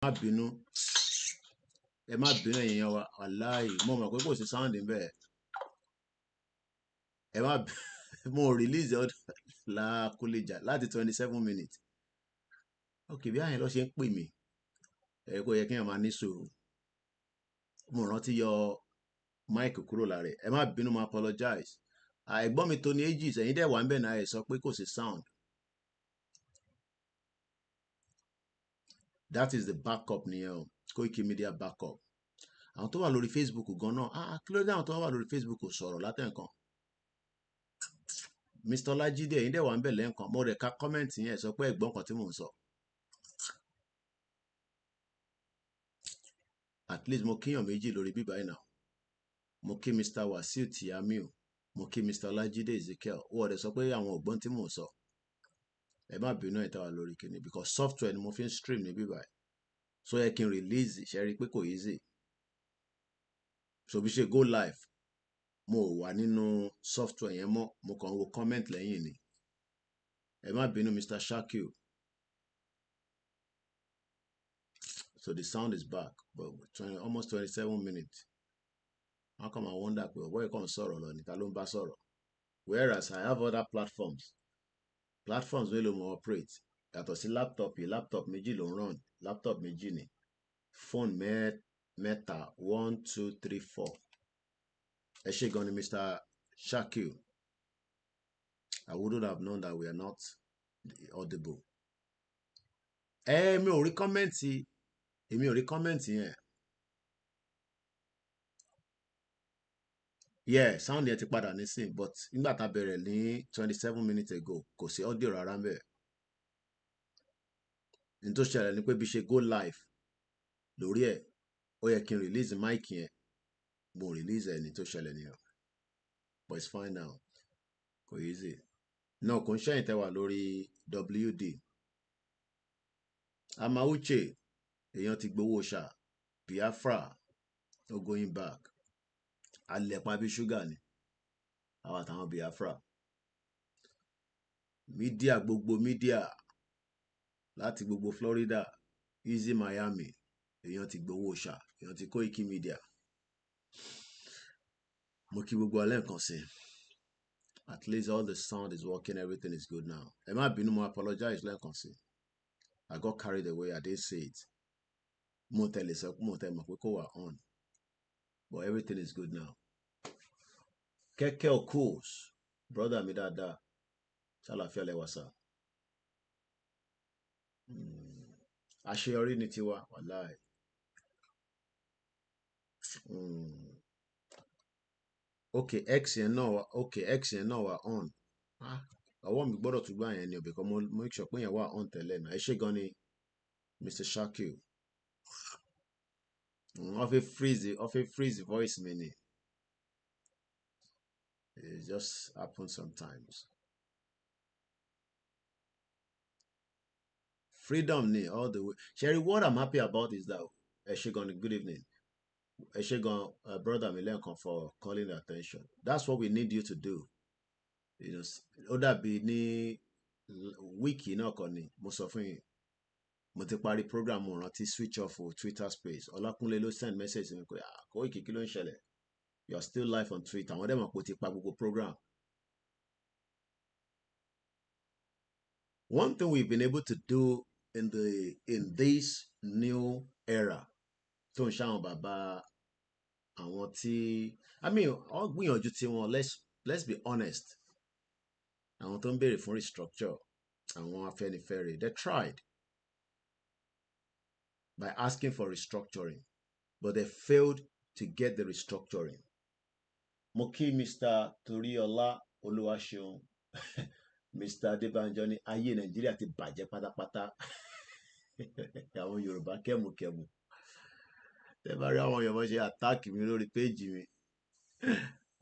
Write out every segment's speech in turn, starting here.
má bínú ẹ má bínú èèyàn wa wàláhì mo mọ̀ pé kò sí sound níbẹ̀ ẹ má mo release ọdún lákúlẹ̀jà láti 27 minutes ok bí àyìn lọ ṣe ń pè mí ẹ kò yẹ kí èèyàn máa ní sùúrù mo rántí yọ máìkì kúrò lára ẹ má bínú mo apologize ẹ̀gbọ́n mi tó ní ages ẹ̀yin dẹ̀ wà ń bẹ̀ náà ẹ sọ pé kò sí sound that is the backup nìyẹn o Koiki Media backup àwọn tó wà lórí Facebook gan náà kí ló dé àwọn tó wà lórí Facebook sọ̀rọ̀ látẹ̀ǹkan Mr. Ọlájídé ẹ̀yin dẹ̀ wà ń bẹ̀ lẹ́ǹkan mo rẹ̀ ka kọ́mẹ́ǹtì yẹn sọ pé ẹ̀gbọ́n kan tí mò ń sọ at least mo kíyàn méjì lórí bíbá yìí náà mo kí Mr. Wasiu Tiamiu mo kí Mr. Ọlájídé Ezekiel wọ́n rẹ̀ sọ pé àwọn ògbọ́n tí mò ń sọ ẹ má bínú ẹ̀ tá wà lórí kìíní because software ni mo fi ń stream ní bíbá yìí so yẹ kí n release ṣe rí i pé kò easy so bí ṣe go live mo wà nínú software yẹn mọ́ mo kàn wo comment lẹ́yìn ni ẹ má bínú Mr. Shakil so the sound is back but almost 27 minutes how come I wonder pé ọ̀bọ̀ yìí kàn sọ̀rọ̀ lọ níta ló ń bá sọ̀rọ̀ whereas I have other platforms mélòó mo operate yàtọ̀ sí laptop méjì ló ń run laptop méjì ni phone mẹ́ta 1 2 3 4 ẹ ṣé gan ni Mr. Shakil I wouldn't have known that we are not audible mi ò rí kọ́mẹ́ǹtì èmi ò rí kọ́mẹ́ǹtì yẹn yeah sound yẹn ti padà nísìn but nígbà tá a bẹ̀rẹ̀ ní 27 minutes ago kò sí audio rárá ń bẹ̀ ní tó ṣẹlẹ̀ ni pé bí ṣe go live lórí ẹ̀ ó yẹ kí n release mic yẹn mo release ẹ̀ ní tó ṣẹlẹ̀ nìyẹn but it's fine now kò easy náà kò ń ṣẹ́yìn tẹ́wà lórí WD Amauche èèyàn ti gbowó ṣá Biafra no going back alẹ́pàá bí ṣúgà ni àwọn àtàwọn Biafra mídíà gbogbo mídíà láti gbogbo Florida Easy Miami èèyàn ti gbowó ṣá èèyàn ti Koiki Media mo kí gbogbo alẹ́ nǹkan sí at least all the sound is working everything is good now ẹ má bínú mo apologize lẹ́ẹ̀kan sí I got carried away I didn't say it mo tẹ̀lé sọ mo tẹ̀ mọ̀ pé kò wà on but everything is good now kẹ́kẹ́ of course brother mi dáadáa ṣàlàfíà lẹ́wà sá àṣeyọrí ni tiwa wàláì okay x yẹn náà wà on ọwọ́ mi gbọ́dọ̀ tún gbà yẹn ni because mo make sure pé yẹn wà on tẹ́lẹ̀ náà ẹ ṣé gan ni Mr. Shakil wọ́n fi freeze voice mi ni it just happens sometimes freedom ni all the way Sherry what I'm happy about is that ẹ ṣé gan ni good evening ẹ ṣé gan brother mi lẹ́ẹ̀kan for calling attention that's what we need you to do you know ó dàbí ní wíìkì náà kọ́ ni mo sọ fún yín mo ti parí program mo rántí switch off Twitter space Ọlákúnlé ló send message mi pé Koiki kí ló ń ṣẹlẹ̀ you are still live on Twitter àwọn dẹ̀ mọ̀ pé o ti pa gbogbo program. One thing we've been able to do in this new era tó ń ṣàwọn bàbá àwọn tí I mean ọ gbìyànjú tí wọn let's be honest àwọn tó ń béèrè fún restructure àwọn Afẹ́nifẹ́re they tried by asking for restructuring but they failed to get the restructuring. Mo kí Mr. Toriola Olúwaṣeun Mr. Adébánjọ ní ayé Nàìjíríà ti bàjẹ́ pátápátá àwọn Yorùbá kẹ́mukẹ́mu tẹ́ bá rí àwọn Yorùbá ṣe attack mi lórí péjì mi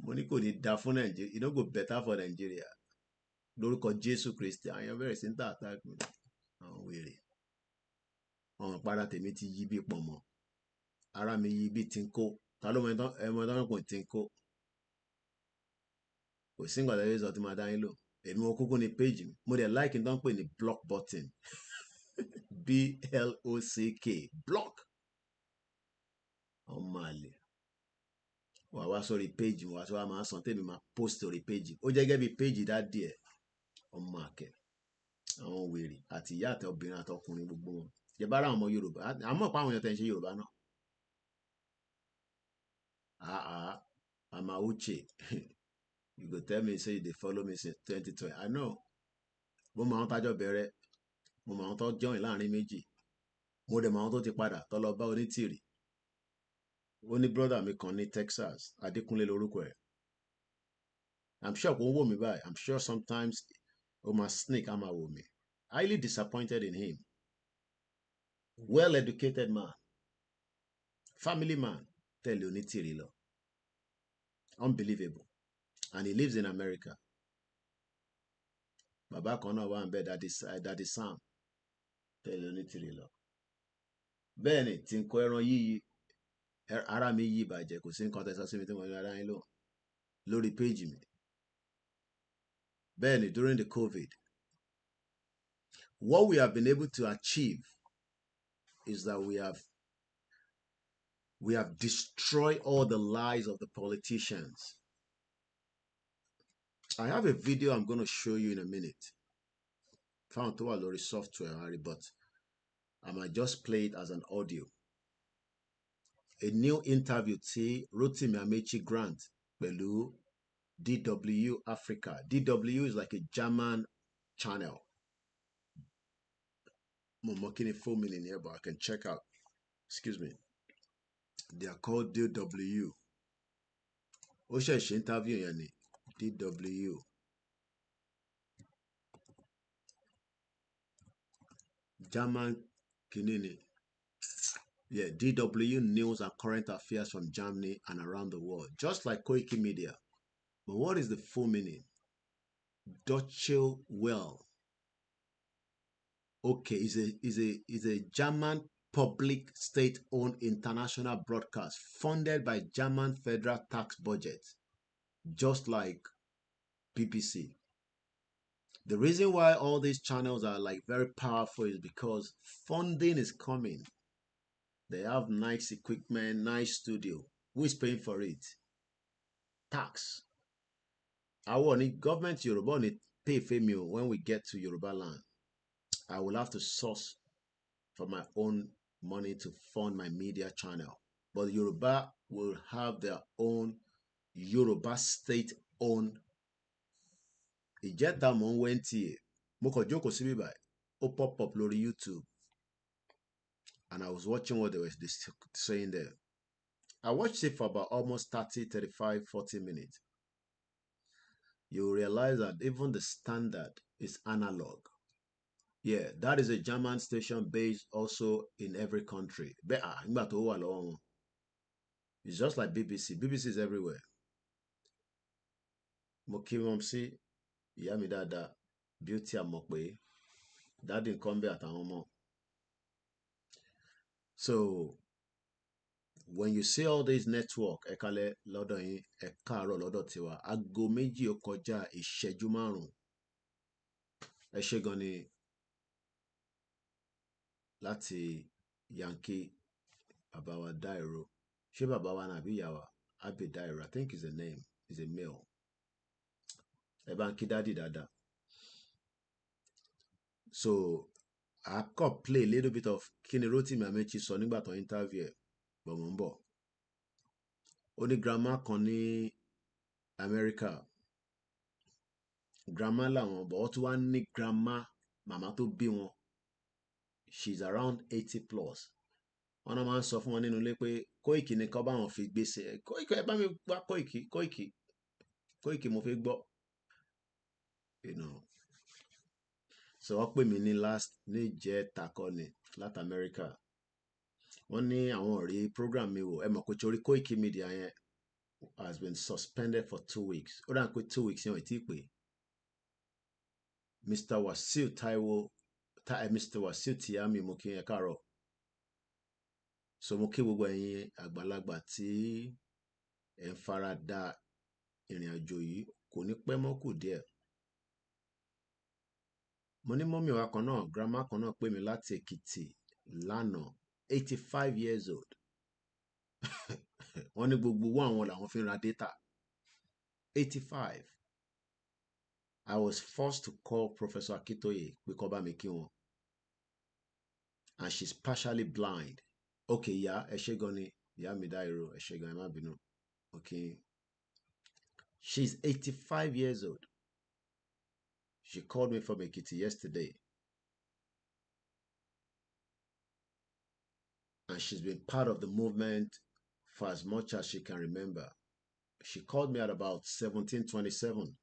mo ní kò ní da fún Nàìjíríà it no go better for Nàìjíríà lórúkọ Jésù Kristi àwọn bẹ̀rẹ̀ sí ń tà attack mi àwọn wèrè àwọn para tèmi ti yí bí pọ̀ mọ́ ara mi yí bí tí ń kó ta ló mọ ẹmọ pọ̀ tí ń kó kò sí nǹkan tẹ́lẹ̀ sọ tí máa dá yín lò èmi mo kúkú ní page mi mo dẹ̀ like tó ń pè ní block button BLOCK block ọmọ àlè wà wá sórí péjì wà tó wà máa sàn tèmi máa post sórí péjì ó jẹ́ gẹ́gẹ́ bí péjì dádì ẹ̀ ọmọ àkẹ́ àwọn wèrè àti ìyá àti obìnrin àti ọkùnrin gbogbo wọn jẹ́ bá ra àwọn ọmọ Yorùbá àmọ́ pa àwọn èèyàn tẹ̀ ń ṣe Yorùbá náà I'm a uche you go tell me say you dey follow me since 2020 I know mo mọ àwọn tájọ bẹ̀rẹ̀ mo mọ àwọn tó join láàrin méjì mo dẹ̀ mọ àwọn tó ti padà tó lọ bá onítìrì ó ní brother mi kan ní Texas Adékúnlé lórúkọ ẹ̀ I'm sure kò ń wò mí báyìí I'm sure sometimes ó máa sneak á máa wò mí highly disappointed in him well educated man family man tẹ̀lé onítìrì lọ unbelievable and he lives in America bàbá kan náà wà ń bẹ Daddy Sam tẹ̀lé onítìrì lọ bẹ́ẹ̀ ni tí ń kọ ẹran yíyí ara mi yí ìbàjẹ́ kò sí nǹkan tẹ̀sán sí mi tí mo ní ara yín lò lórí péjì mi bẹ́ẹ̀ ni during the COVID what we have been able to achieve is that we have destroyed all the lies of the politicians. I have a video I'm going to show you in a minute. Found to a lot of software, but I might just play it as an audio. A new interview tí Rotimi Amechi Grant pẹ̀lú DW Africa. DW is like a German channel. I'm making 4 million here, but I can check out. Excuse me. They are called DW. Ó ṣe interview yẹn ni DW. German kinini. Yeah, DW news and current affairs from Germany and around the world, just like Koiki Media. But what is the full meaning? Deutsche Welle. Okay, is a German public state-owned international broadcast funded by German federal tax budget, just like BBC. The reason why all these channels are like very powerful is because funding is coming. They have nice equipment, nice studio. Who is paying for it? Tax. Our government Yoruba need pay for me when we get to Yoruba land. I will have to source for my own money to fund my media channel. But Yoruba will have their own Yoruba state-owned. Ìjẹta mo ń wẹ́ ntí mo kàn jókòó síbí báyìí ó pop up lórí YouTube and I was watching what they were saying there. I watched it for about almost 30, 35, 40 minutes. You realize that even the standard is analog. Yeah, that is a German station based also in every country. It's just like BBC. BBC is everywhere. Mo kí wọn sí ìyá mi dáadáa beauty àmọ̀pé dáàdì nǹkan bẹ́ẹ̀ àtàwọn ọmọ. So when you see all these network ẹ kálẹ́ lọ́dọ̀ yín ẹ káàárọ̀ lọ́dọ̀ tiwa aago méjì ó kọjá ìṣẹ́jú márùn-ún ẹ ṣé gan ni láti Yankee bàbá wa Dairo ṣé bàbá wa nàbí ìyá wa Abe Dairo I think is a name is a male ẹ bá ń kí dádì dáadáa. So I could play a little bit of kí ni Rotimi Amechi sọ nígbà tó interview ẹ̀ bọ̀ mò ń bọ̀. Ó ní grandma kan ní America grandma làwọn bọ̀ ó tún wá ní grandma màmá tó bí wọn she's around 80 plus. Wọ́n náà máa ń sọ fún wọn nínú ilé pé Koiki ni kọ́ bá wọn fi gbèsè Koiki ẹ bá mi gbá Koiki mo fi gbọ́. You know. So wọ́n pè mí ní last ní ìjẹta kọ́ ni láti America. Wọ́n ní àwọn rí program mi wò ẹ mọ̀ pé torí Koiki Media yẹn has been suspended for 2 weeks. Ó dà pé 2 weeks yẹn ò tí ì pé. Mr. Wasiu Taiwo Mr. Wasiu Tiyami mo kí ẹ káàárọ̀. So mo kí gbogbo ẹ̀yin àgbàlagbà tí ẹ ń fara da ìrìn àjò yìí kò ní pẹ́ mọ́ kù díẹ̀. mo ní mọ́mì wa kan náà grandma kan náà pè mí láti Èkìtì lánàá 85 years old wọ́n ní gbogbo owó àwọn làwọn fi ń ra data 85. I was forced to call Professor Akitoye pé kó bá mi kí wọn, and she's partially blind. Okay, yeah, ẹ ṣé gan ni ìyá mi Dáírò, ẹ ṣé gan, ẹ má bínú. Okay, she's 85 years old. She called me from Ekiti yesterday, and she's been part of the movement for as much as she can remember. She called me at about 17:27.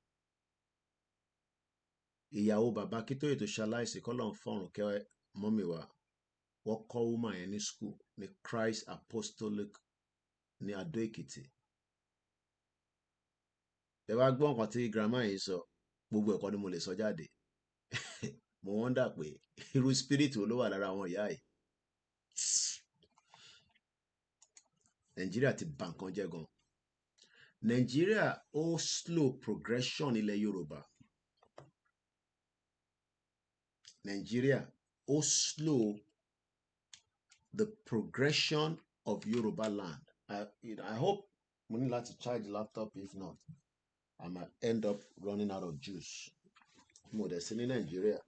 Ìyàwó bàbá Akitoye tó ṣaláìsí kọ́lọ́run fọ́run kẹ́ mọ́mì wa, wọ́n kọ́ woman yẹn ní school ní Christ Apostolic ní Adó Èkìtì. Ẹ wá gbọ́ nǹkan tí grandma yìí sọ, gbogbo ẹ̀kọ́ ni mo lè sọ jáde. Mo wonder pé irú spirit wo ló wà lára àwọn ìyá yìí. Nàìjíríà ti bà nǹkan jẹ́ gan. Nàìjíríà ó slow progression ilẹ̀ Yorùbá. Nàìjíríà ó slow the progression of Yoruba land. I hope mo ní láti charge laptop, if not I might end up running out of juice. Mo dẹ̀ sí ní Nàìjíríà,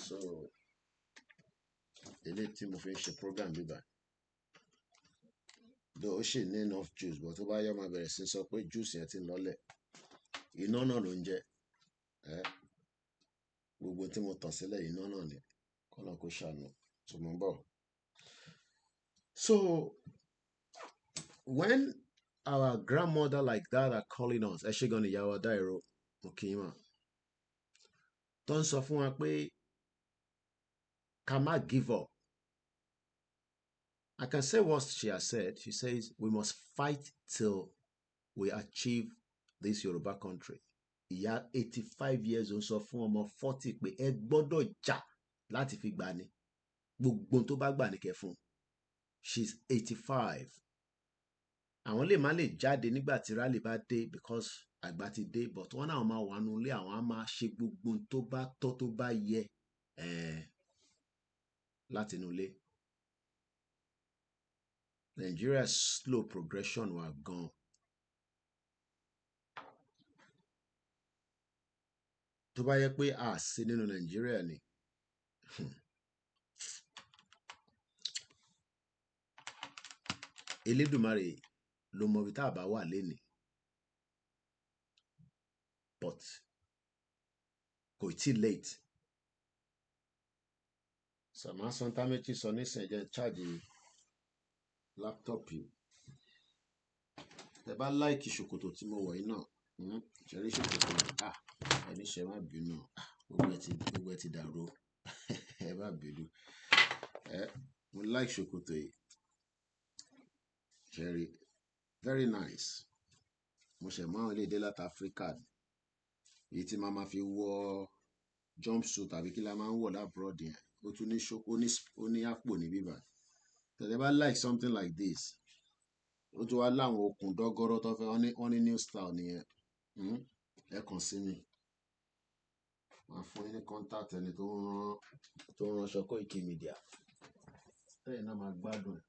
so eléyìí tí mo fi ń ṣe program bíbá though ó ṣì ní enough juice, but tó bá yá máa bẹ̀rẹ̀ sí sọ pé juice yẹn ti ń lọlẹ̀. Iná náà ló ń jẹ́ gbogbo tí mo tàn sílẹ̀ iná náà ni, kọ́nà kó ṣàánú tó mọ́ bọ̀. So when our grandmother like that are calling us, ẹ ṣé gan ni ìyá wa Dáírò, mo kì í mà, tó ń sọ fún wa pé ká má give up. I can say what she has said. She says we must fight till we achieve this Yoruba country. Ìyá 85 years old sọ fún ọmọ 40 pé ẹ gbọ́dọ̀ jà láti fi gbà ní. Gbogbo tó bá gbà ní kẹ́ fún. She's 85. Àwọn lè má lè jáde nígbà tí rally bá dé because àgbà ti dé, but wọ́n náà máa wà nínú ilé, àwọn á máa ṣe gbogbo tó bá tọ́ tó bá yẹ láti inú ilé. Nigeria slow progression wa gan. Tó bá yẹ pé a sí nínú Nigeria ni Elédùmarè ló mọ ibi tá a bá wà lénìí, but kò tí late. Sàmá sọ́ńtà méjì sọ nísìnyí jẹ́ charge laptop yìí. Ẹ bá like ṣòkòtò tí mo wọ̀ yìí náà, ṣẹ̀rí ṣòkòtò ẹni ṣe má bínú, gbogbo ẹ ti dàrú. Ẹ má bínú. Mo like ṣòkòtò yìí. Ṣẹ̀rí, very nice. Mo ṣẹ̀ máa ń lè dé láti Africa. Èyí tí màá fi wọ jumpsuit tàbí kí la máa ń wọ̀ labroad yẹn. Ó tún ní ó ní àpò ní bíbá. Tẹ̀lé bá like something like this, ó tún wá láwọn okùn dọ́gọ́rọ́ tó fẹ́ wọ́n ní new style nìyẹn. Ẹ kàn sí mi, màá fún yín ní contact ẹni tó ń ránṣọ Koiki Media. Tẹ́yìn náà máa gbádùn.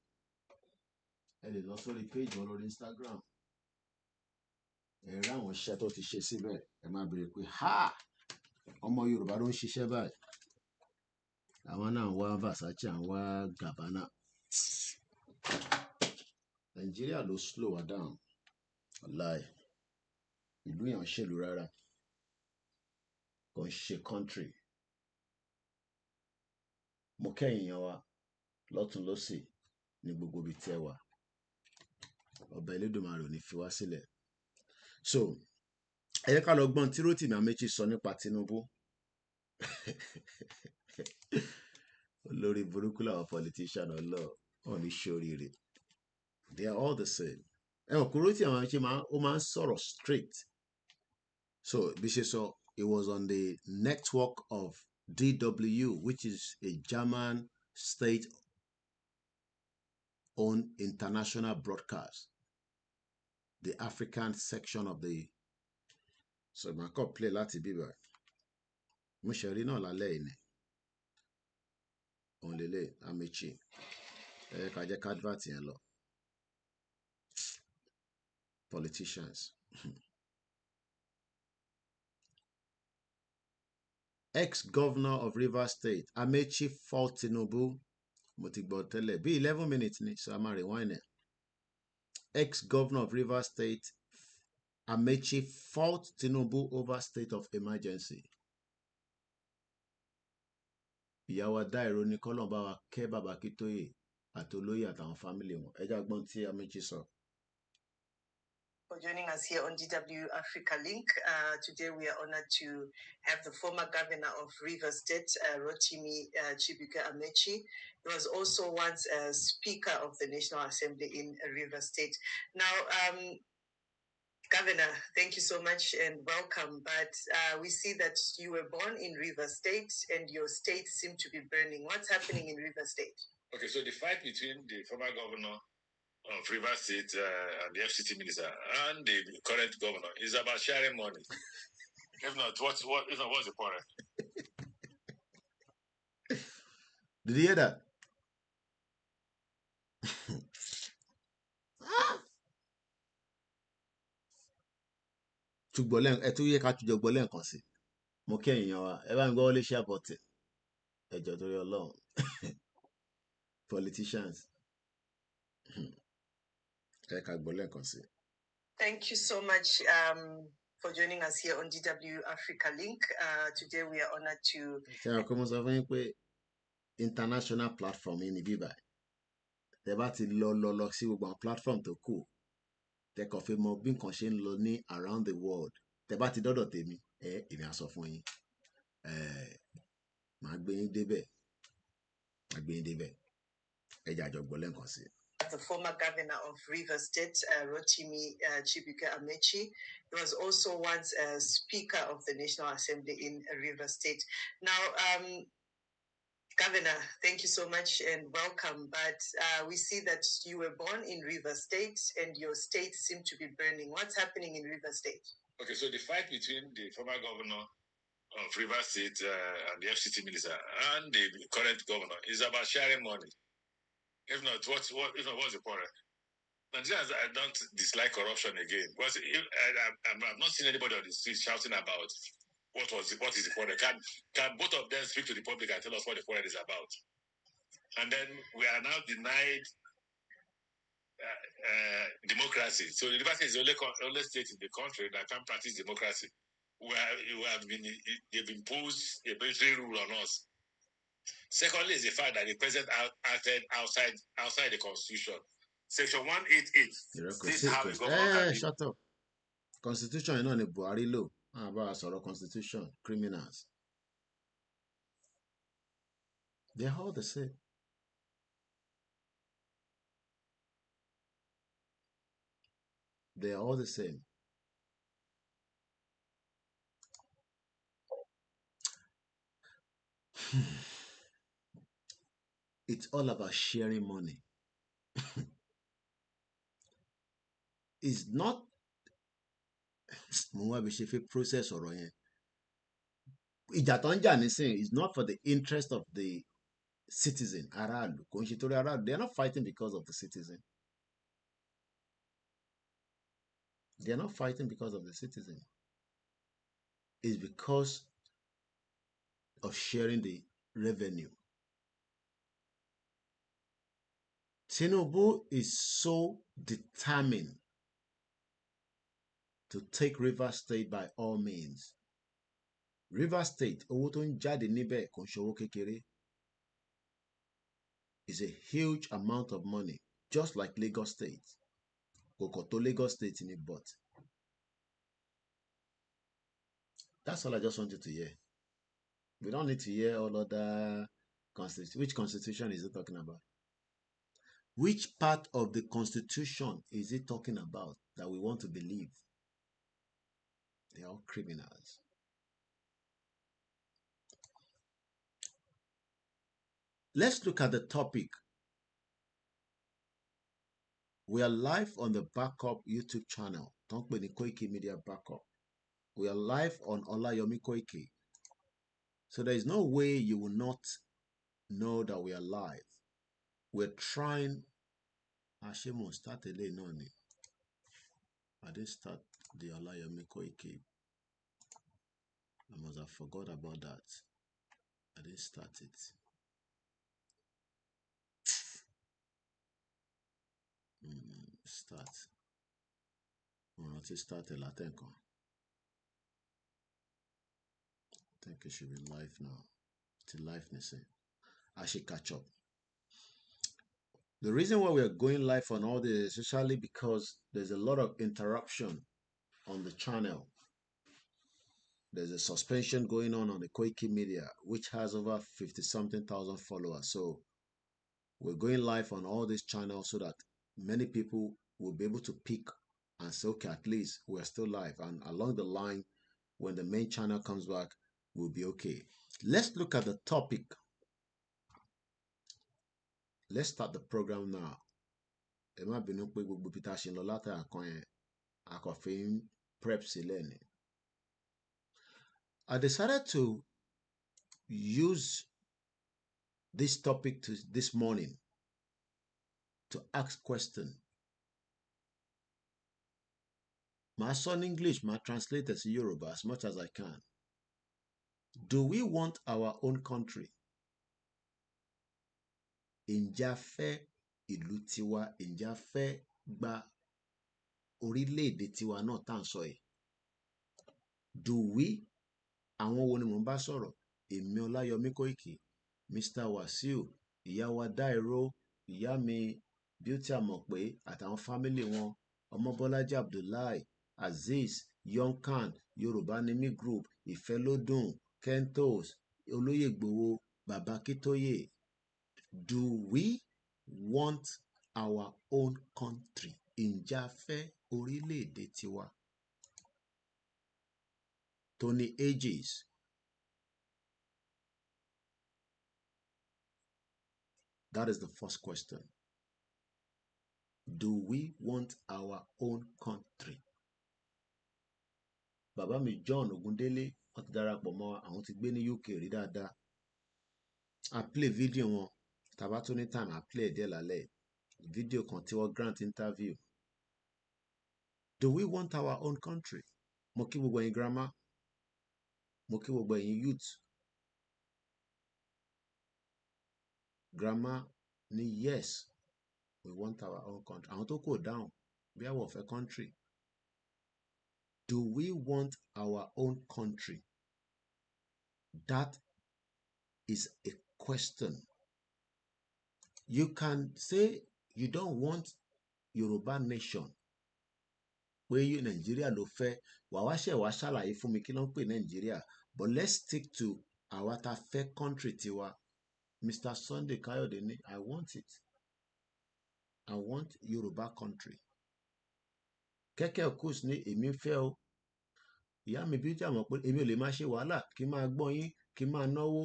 Ẹ lè lọ sórí page wọn lórí Instagram. Ẹ rí àwọn iṣẹ́ tó ti ṣe síbẹ̀. Ẹ máa béèrè pé ọmọ Yorùbá ló ń ṣiṣẹ́ báyìí. Àwọn náà ń wá Versace, à ń wá Gabbana. Nigeria ló slow wa down. Wallahi. Ìlú yẹn ò ṣèlú rárá. Kò ń ṣe country. Mo kẹ́yìn yan wa lọ́tún lọ́sì ní gbogbo ibi tí ẹ wà. Ọba Elédùmarè ò ní fi wá sílẹ̀. So ẹ jẹ́ ká lọ gbọ́n tí Rotimi Amechi sọ nípa Tinubu. Olórí burúkú làwọn politician ọlọ́ọ̀ wọn ní ṣoríire. They are all the same. Rotimi Amechi ó máa ń sọ̀rọ̀ straight. So bí ṣe sọ, it was on the network of DW, which is a German state-owned international broadcast, the African section of the. So màá kọ́ play láti bíbá. mo ṣe rí náà lálẹ́ yìí ni òun lélẹ̀ Amechi ká jẹ́ ká advert yẹn lọ politicians. Ex-governor of Rivers State Amechi fought Tinubu mo ti gbọ́ tẹ́lẹ̀ bí 11 minutes ni so a máa rewind ẹ̀. Ex-governor of Rivers State Amechi fought Tinubu over state of emergency. Ìyàwó Dáìró ní kọ́lọ̀ bá wa kẹ́ bàbá Kítóyè àti olóyè àtàwọn fámìlì wọn. Ẹ já gbọ́n tí Amechi sọ. For joining us here on DW Africa Link. Today we are honored to have the former governor of Rivers State, Rotimi Chibuike Amechi. He was also once a Speaker of the National Assembly in Rivers State. Now, Governor, thank you so much and welcome. But we see that you were born in Rivers State and your state seemed to be burning. What's happening in Rivers State? Okay, so the fight between the former governor of Rivers State and the FCT minister and the current governor is about sharing money. If not, what's the point? Did you hear that? ẹ tún yẹ ká tún gbọ́ lẹ́ẹ̀kan sí mo kí èèyàn wa ẹ bá mi gbọ́ wọlé ṣe àbọ̀tẹ̀ ẹjọ́ torí Ọlọ́run politicians ẹ ká gbọ́ lẹ́ẹ̀kan sí. Thank you so much for joining us here on DW Africa Link. Today we are honored to. ṣe àwọn kọ́mọ sọ fún yín pé international platform yìí ní bíbá tẹ bá ti lọ sí gbogbo àwọn platform tó kù tẹkọ̀ fi mọ bí nǹkan ṣe ń lọ ní around the world tẹ bá ti dọ́dọ̀ tèmi èmi á sọ fún yín màá gbé yín débẹ̀ ẹ jẹ́ àjọ gbọ́ lẹ́ǹkan sí. The former governor of Rivers State, Rotimi Chibuike Amechi. He was also once a Speaker of the National Assembly in Rivers State. Now, Governor, thank you so much and welcome. But we see that you were born in Rivers State and your state seemed to be burning. What's happening in Rivers State? Okay, so the fight between the former governor of Rivers State and the FCT minister and the current governor is about sharing money. If not, what's the point? Nigerians, I don't dislike corruption again. Because I've not seen anybody on the street shouting about what is the quarrel. Can both of them speak to the public and tell us what the quarrel is about? And then we are now denied democracy. So the Rivers is the only state in the country that can practice democracy. They've imposed a military rule on us. Secondly, is the fact that the president acted outside the constitution. Section 188. This is how the government shut up. Constitution, you know, the Buhari law. About sort of constitution, criminals. They're all the same. They're all the same. It's all about sharing money. It's not mo wá bí ṣe fi process ọ̀rọ̀ yẹn ìjà tó ń jà nísìnyí is not for the interest of the citizen aráàlú kò ń ṣe torí aráàlú they are not fighting because of the citizen they are not fighting because of the citizen it's because of sharing the revenue. Tinubu is so determined to take Rivers State by all means. Rivers State, owó tó ń jáde níbẹ̀ kò ń ṣe owó kékeré. It's a huge amount of money, just like Lagos State. Kò kọ̀ tó Lagos State ní but. That's all I just wanted to hear. We don't need to hear all other constitution. Which constitution is it talking about? Which part of the constitution is it talking about that we want to believe? They're all criminals. Let's look at the topic. We are live on the Backup YouTube channel. Don't be the Koiki Media Backup. We are live on Olayomi Koiki. So there is no way you will not know that we are live. We're trying. Ashemo start a no ni. I didn't start the Olayomi Koiki. I must have forgot about that. I didn't start it. Start. Not to start a Latenko. I think it should be live now. It's live, Nisi. I should catch up. The reason why we are going live on all this is especially because there's a lot of interruption on the channel. There's a suspension going on the Koiki Media, which has over 50-something thousand followers. So we're going live on all these channels so that many people will be able to pick and say, okay, at least we're still live. And along the line, when the main channel comes back, we'll be okay. Let's look at the topic. Let's start the program now. I decided to use this topic this morning to ask question. My son English, my translator to Yoruba as much as I can. Do we want our own country? Ǹjẹ́ a fẹ́ ìlú tiwa? Ǹjẹ́ a fẹ́ gba orílẹ̀-èdè tiwa náà tá à ń sọ yìí? Do we? Àwọn wo ni mò ń bá sọ̀rọ̀? Èmi Ọláyọmí Kóìkì, Mr. Wasiu, ìyá wa Dáìró, ìyá mi Beauty Àmọ̀pé àtàwọn fámílì wọn, Ọmọbọ́lájí Abdullahi, Azeez, Yonkan, Yorùbá Nimi Group, Ìfẹ́lódùn, Kentos, Olóyè Ìgbòho, Bàbá Kítóyè. Do we want our own country? Ǹjẹ́ a fẹ́ orílẹ̀-èdè tiwa? Tony Ages. That is the first question. Do we want our own country? Bàbá mi John Ogundele, wọ́n ti darapọ̀ mọ́ àwọn ti gbé ní UK rí dáadáa. I play video wọn. Tàbá tó ní time, I play díẹ̀ lálẹ́. Video kan tí wọ́n grant interview. Do we want our own country? Mo kí gbogbo ẹ̀yin grandma. Mo kí gbogbo ẹ̀yin youth. Grandma ni yes, we want our own country. Àwọn tó kò dáhùn bí àwọ̀ fẹ́ country. Do we want our own country? That is a question. You can say you don't want Yoruba nation. Pé yí Nàìjíríà ló fẹ́, wà ṣàlàyé fún mi kí ló ń pè Nàìjíríà. But let's stick to àwa tá fẹ́ country tiwa. Mr. Sunday Kayode ni, I want it. I want Yoruba country. Kẹ́kẹ́ Okus ní èmi fẹ́ o. Ìyá mi Beauty Àmọ̀pé èmi ò lè máa ṣe wàhálà kí n máa gbọ́ yín, kí n máa náwó,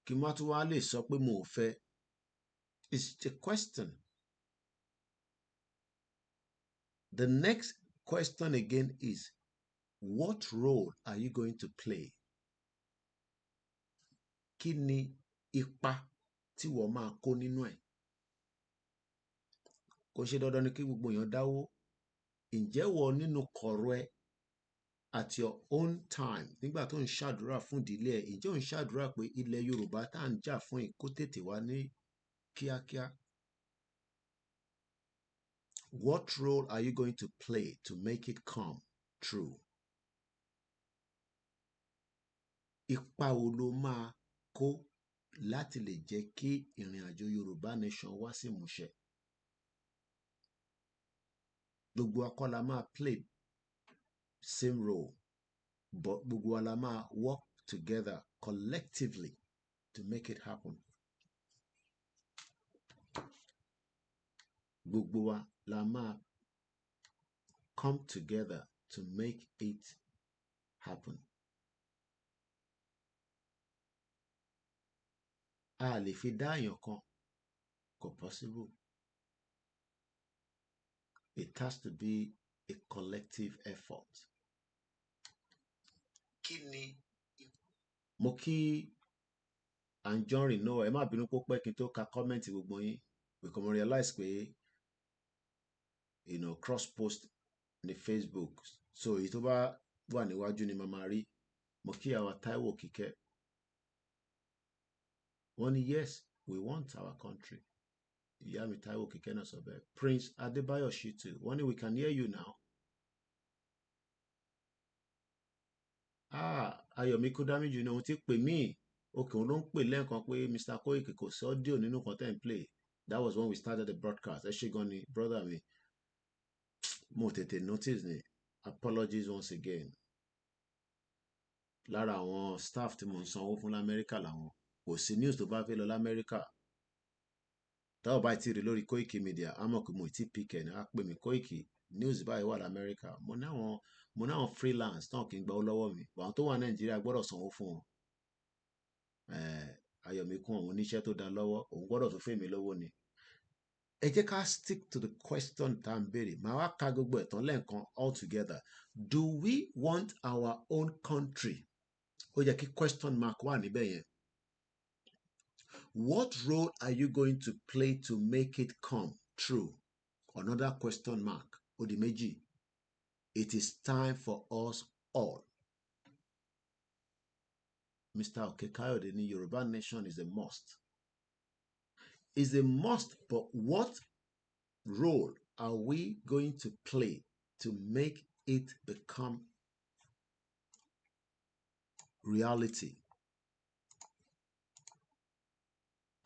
kí n má tún wá lè sọ pé mo ò fẹ́. It's a question. The next question again is, what role are you going to play? Kí ni ipa tí wọ́n máa kó nínú ẹ̀? Kò ṣe dandan ni kí gbogbo èèyàn dáwó. Ǹjẹ́ wọ nínú kọ̀rọ̀ ẹ at your own time nígbà tó ń ṣàdúrà fún ìdílé ẹ̀, ǹjẹ́ ò ń ṣàdúrà pé ilẹ̀ Yorùbá tá à ń jà fún kó tètè wá ní kíákíá? What role are you going to play to make it come true? Ipa wo ló máa kó láti lè jẹ́ kí ìrìn àjò Yorùbá nation wá sí ìmúṣẹ? Gbogbo wa kọ́ la máa play same role, but gbogbo wa la máa work together collectively to make it happen. Gbogbo wa la máa come together to make it happen. A lè fi dá èèyàn kan, kò possible. It has to be a collective effort. Kí ni mo kí Anjorin náà ẹ má bínú pé ó pẹ́ kí n tó ka kọ́mẹ́ǹtì gbogbo yín because mo realize pé cross post ní Facebook so èyí tó bá wà níwájú ni màmá rí mo kí àwa Táíwò Kíkẹ́ wọ́n ní yes we want our country ìyá mi Táíwò Kíkẹ́ náà sọ bẹ́ẹ̀ Prince Adébáyọ̀ Shitu wọ́n ní we can hear you now. Ayọ̀mí Kúdámíjù ní ohun tí pè mí òkè òun ló ń pè lẹ́ẹ̀kan pé Mr. Koiki kò sí ọ́díò nínú kan tẹ́ ń play that was when we started the broadcast ẹ ṣé gan ni brother mi mo tètè notice ni apologies once again lára àwọn staff tí mo ń sanwó fún lamẹ́ríkà làwọn kò sí news tó bá fẹ́ lọ lamẹ́ríkà táwọn bá ti rí lórí Koiki Media á mọ̀ pé mo ti pick ẹ̀ ní á pè mí Koiki news báyìí wà lamẹ́ríkà mo ní àwọn freelance náà kì í gbà ó lọ́wọ́ mi àwọn tó wà Nàìjíríà gbọ́dọ̀ sanwó fún wọn Ayọ̀míkún òun oníṣẹ́ tó dá lọ́wọ́ òun gbọ́dọ̀ tó fèmí lọ́wọ́ ni ẹ jẹ́ ká stick to the question tá à ń béèrè màá wá ka gbogbo ẹ̀tàn lẹ́ẹ̀kan all together do we want our own country ó yẹ kí question mark wà níbẹ̀ yẹn what role are you going to play to make it come true another question mark ó di méjì it is time for us all. Mr. Okekayode ní Yoruba nation is a must. Is a must, but what role are we going to play to make it become reality?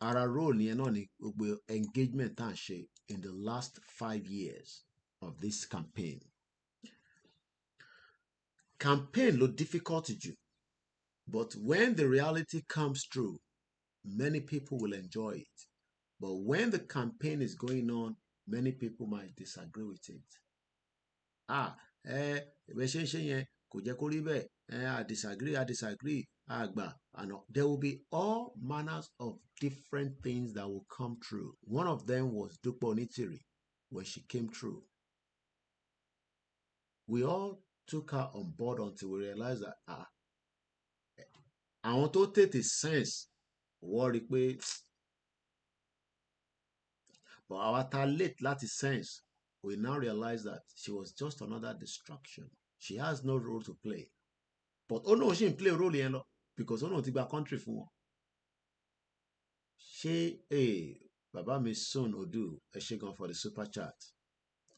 Ara role yẹn náà ni gbogbo engagement tá à ń ṣe in the last 5 years of this campaign. Campaign ló difficult jù. But when the reality comes through, many people will enjoy it. But when the campaign is going on, many people might disagree with it. I disagree, and there will be all manners of different things that will come true. One of them was Dupo Onitiri when she came through. We all took her on board until we realized that àwọn tó tètè sense wọ́n rí pé but our tá late láti sense we now realize that she was just another distraction she has no role to play but ó náà ṣì ń play role yẹn lọ because ó náà ti gba country fún wọn ṣé bàbá mi Son Odu ẹ ṣé gan for the super chat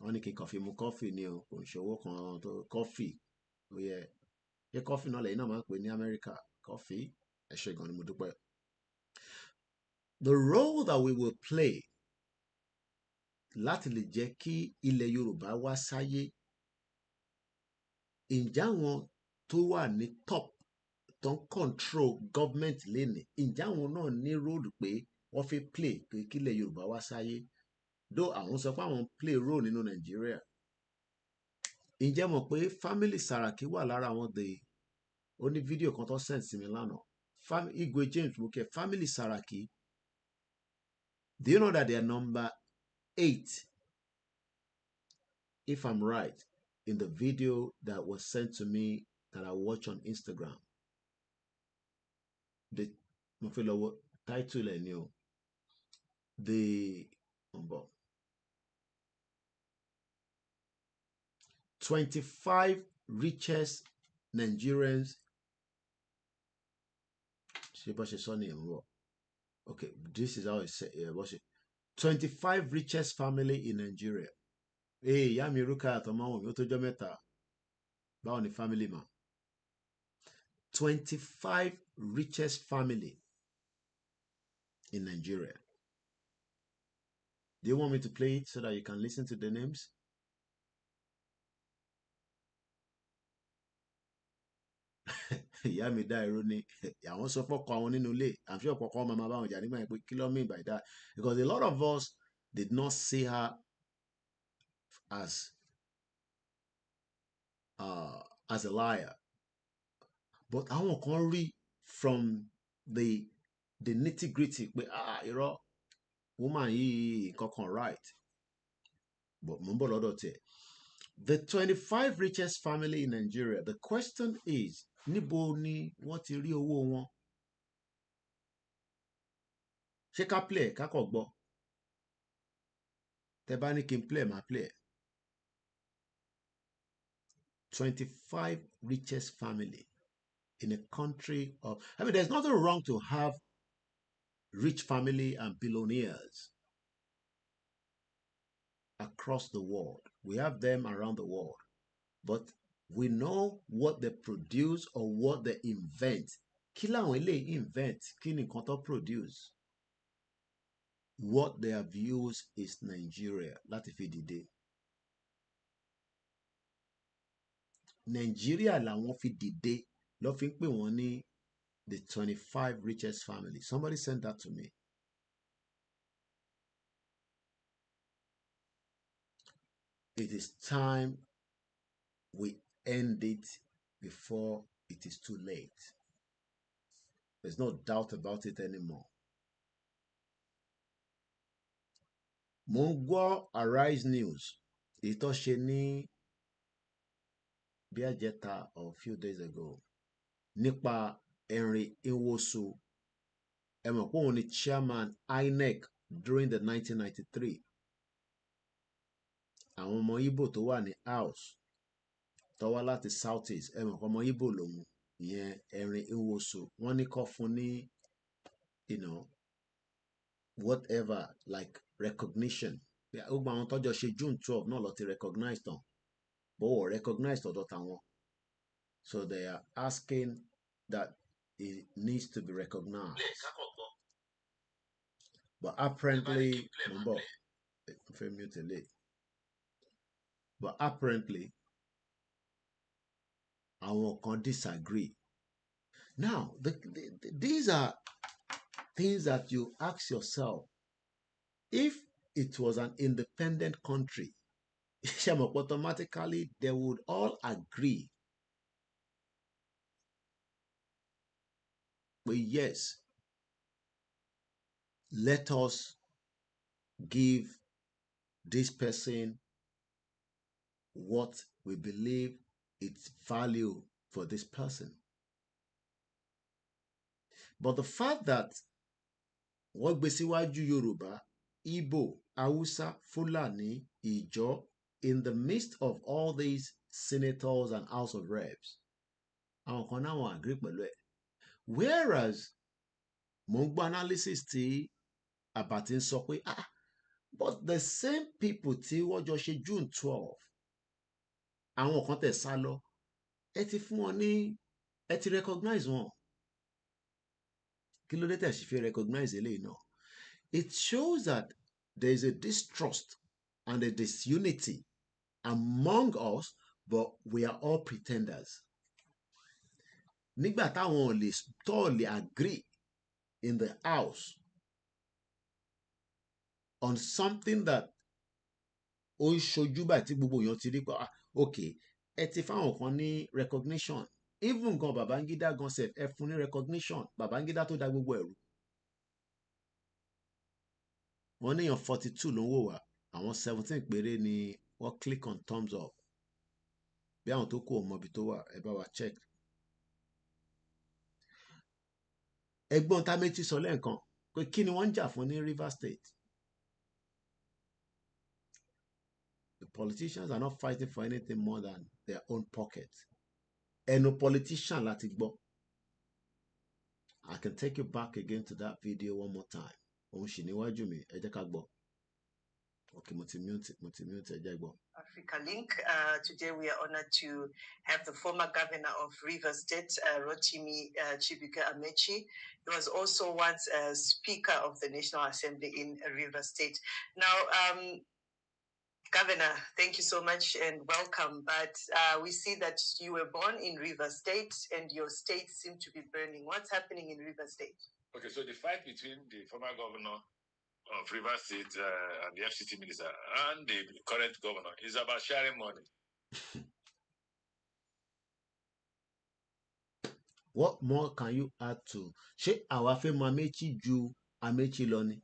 wọ́n ní kí n kàn fi mu coffee ni o kò ń ṣòwò kan tó coffee ó yẹ ṣé coffee náà lẹ́yìn náà máa ń pè ní America coffee ẹ ṣé gan ni mo dúpẹ́. The role that we will play láti lè jẹ́ kí ilẹ̀ Yorùbá wá sáyé ǹjẹ́ àwọn tó wà ní top tó ń control government lénìí ǹjẹ́ àwọn náà ní role pé wọ́n fi play pé kí ilẹ̀ Yorùbá wá sáyé though àwọn sọ pé àwọn play role nínú Nàìjíríà ǹjẹ́ mọ̀ pé family Saraki wà lára àwọn ó ní fídíò kan tó send sí mi lánàá Igwe James Muke family Saraki do you know that they are number 8 if I'm right in the video that was sent to me that I watched on Instagram the mo fẹ́ lọ title ẹ̀ ni o the 25 richest Nigerians okay this is how it said 25 richest family in Nigeria ìyá mi Rúkà àtọmọ́wọ̀n mi ó tójọ́ mẹ́ta báwo ni family man 25 richest family in Nigeria. Do you want me to play it so that you can listen to the names? Ìyá mi dá irú ni àwọn sọ fọ́kọ àwọn nínú ilé I'm sure ọ̀pọ̀ ọmọ máa bá wọn jà nígbà yẹn pé kí ló mean by that because a lot of us did not see her as a liar but àwọn kan rí from the nitty-gritty pé irọ́ woman yìí kankan right but mo ń bọ̀ lọ́dọ̀ tiẹ̀ the 25 richest family in Nigeria the question is níbo ni wọ́n ti rí owó wọn? Ṣé ká play ká kọ̀ gbọ́? Tẹ́ bá ní kí n play máa play. 25 richest family in a country of, I mean, there's nothing wrong to have rich family and billionaires across the world. We have them around the world. But we know what they produce or what they invent. Kí làwọn eléyìí invent? Kí ni nǹkan tó produce? What they have used is Nigeria láti fi dìde. Nigeria làwọn fi dìde ló fi ń pè wọ́n ní the 25 richest family. Somebody sent that to me. It is time we end it before it is too late. There's no doubt about it anymore. Mo ń gbọ́ Arise News èyí tó ṣe ní bí àjẹta or a few days ago nípa Henry Nwosu. Ẹ mọ̀ pé òun ni chairman INEC during the 1993. Àwọn ọmọ Igbo tó wà ní house tó wá láti South East, ẹ mọ̀ pé ọmọ Igbo lòun, ìyẹn Henry Nwosu. Wọ́n ní kó fún ní, you know, whatever, like recognition. Gbogbo àwọn tọ́jọ́ ṣe June 12 náà lọ ti recognize tán, but wọ́n recognize tọ̀dọ̀ tàwọn. So they are asking that it needs to be recognized. But apparently, àwọn kan disagree. Now, these are things that you ask yourself. If it was an independent country, automatically they would all agree. But yes, let us give this person what we believe its value for this person. But the fact that wọ́n gbé síwájú Yorùbá, Igbo, Hausa, Fulani, Ijaw, in the midst of all these senators and House of Reps, àwọn kan náà wọ́n agree pẹ̀lú ẹ̀. Whereas mo ń gbọ́ analysis tí Àbàtì ń sọ pé but the same people tí wọ́n jọ ṣe June 12, àwọn kan tẹ̀ sá lọ, ẹ ti fún wọn ní, ẹ ti recognize wọn. Kí ló dé tẹ̀ sì fi recognize eléyìí náà? It shows that there is a distrust and a disunity among us, but we are all pretenders. Nígbà táwọn ò lè totally agree in the house on something that ó ń ṣojú báyìí tí gbogbo èèyàn ti rí pé okay, ẹ ti fáwọn kan ní recognition. Even gan Babangida gan sef ẹ fún ní recognition. Babangida tó dá gbogbo ẹ̀rù. Wọ́n ní èèyàn 42 ló ń wò wá, àwọn 17 péré ni wọ́n click on thumbs up. Bí àwọn tó kù ò mọbi tó wà, ẹ bá wa check. Ẹgbọ́n Táméjì sọ lẹ́ẹ̀kan pé kí ni wọ́n ń jà fún ní Rivers State? The politicians are not fighting for anything more than their own pocket. Ẹnu politician láti gbọ́. I can take you back again to that video one more time. Òun sì níwájú mi, ẹ jẹ́ ká gbọ́. Okay, mo ti mute, ẹ jẹ́ gbọ́. Africa Link. Today we are honored to have the former governor of Rivers State, Rotimi Chibuike Amechi. He was also once Speaker of the National Assembly in Rivers State. Now, Governor, thank you so much and welcome. But we see that you were born in Rivers State and your state seemed to be burning. What's happening in Rivers State? Okay, so the fight between the former governor of Rivers State and the FCT minister and the current governor is about sharing money. What more can you add to? Ṣé àwa fẹ́ mọ Amechi ju Amechi lọ ni?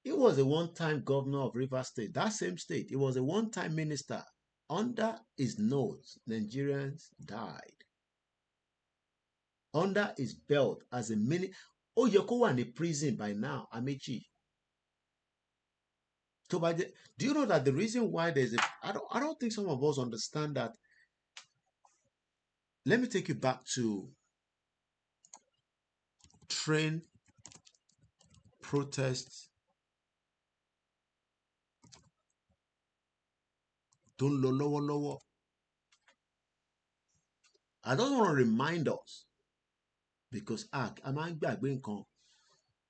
He was a one-time governor of Rivers State, that same state. He was a one-time minister. Under his nose, Nigerians died. under his belt as a mini. Oh, you're in prison by now, Amechi. So do you know that the reason why there's a I don't think some of us understand that. Let me take you back to train protests. Don't lower. I don't want to remind us because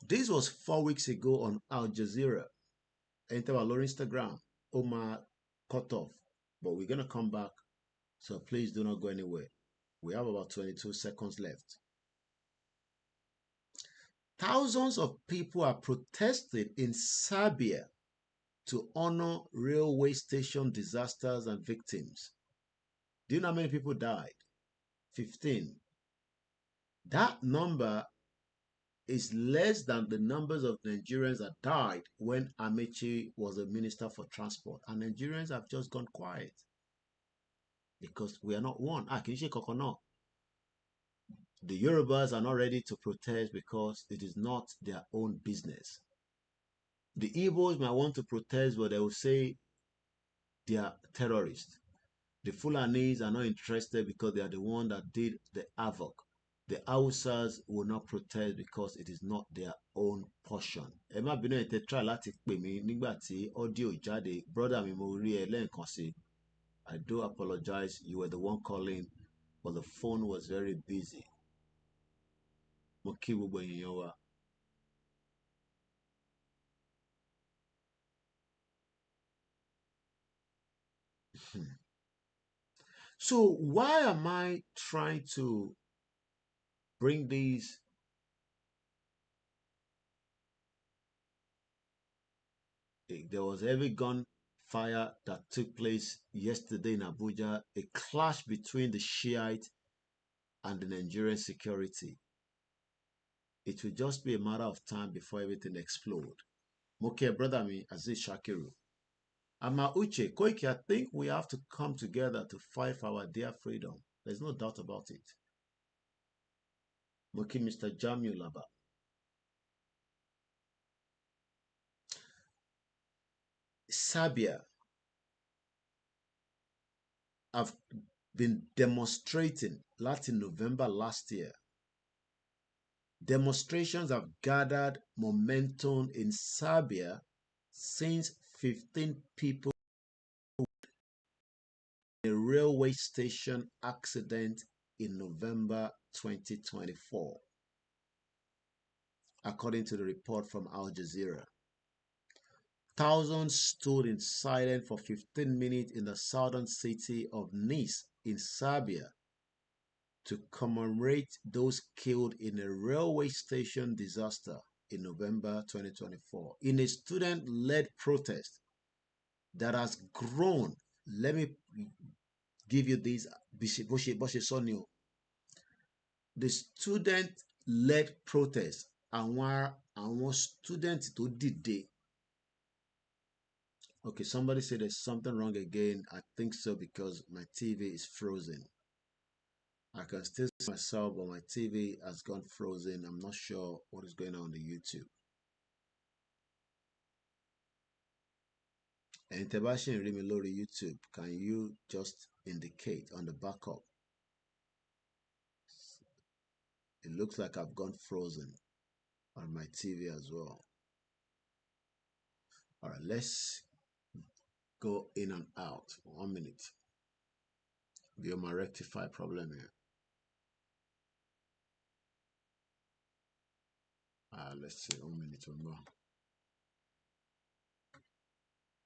this was 4 weeks ago on Al Jazeera. Enter our Instagram. Omar cut off. But we're gonna come back. So please do not go anywhere. We have about 22 seconds left. Thousands of people are protesting in Serbia to honor railway station disasters and victims. Do you know how many people died? 15. That number is less than the numbers of Nigerians that died when Amechi was a minister for transport. And Nigerians have just gone quiet because we are not one. The Yorubas are not ready to protest because it is not their own business. The Igbos might want to protest, but they will say they are terrorists. The Fulanis are not interested because they are the one that did the havoc. The Hausas will not protest because it is not their own portion. Ẹ má bínú ẹ tẹ́ try láti pè mí nígbà tí audio jáde. Brother mi mo rí ẹ lẹ́ẹ̀kan sí. I do apologize. You were the one calling, but the phone was very busy. Mo kí gbogbo èèyàn wa. So why am I trying to bring these? There was heavy gunfire that took place yesterday in Abuja, a clash between the Shiite and the Nigerian security. It will just be a matter of time before everything explodes. Moke, brother me, Aziz Shakiru. Ama Uche, Koike, I think we have to come together to fight for our dear freedom. There's no doubt about it. Moke, Mr. Jamil Laba. Serbia have been demonstrating Latin November last year. Demonstrations have gathered momentum in Serbia since 15 people in a railway station accident in November 2024, according to the report from Al Jazeera. Thousands stood in silence for 15 minutes in the southern city of Niš in Serbia to commemorate those killed in a railway station disaster in November 2024. In a student-led protest that has grown, let me give you this. The student-led protest, àwọn student tó dìde. Okay, somebody said there's something wrong again. I think so because my TV is frozen. I can still see myself, but my TV has gone frozen. I'm not sure what is going on the YouTube. And Tebashi and Rimi Lori YouTube, can you just indicate on the backup? It looks like I've gone frozen on my TV as well. All right, let's go in and out for 1 minute. View my rectify problem here. Let's see, 1 minute or more.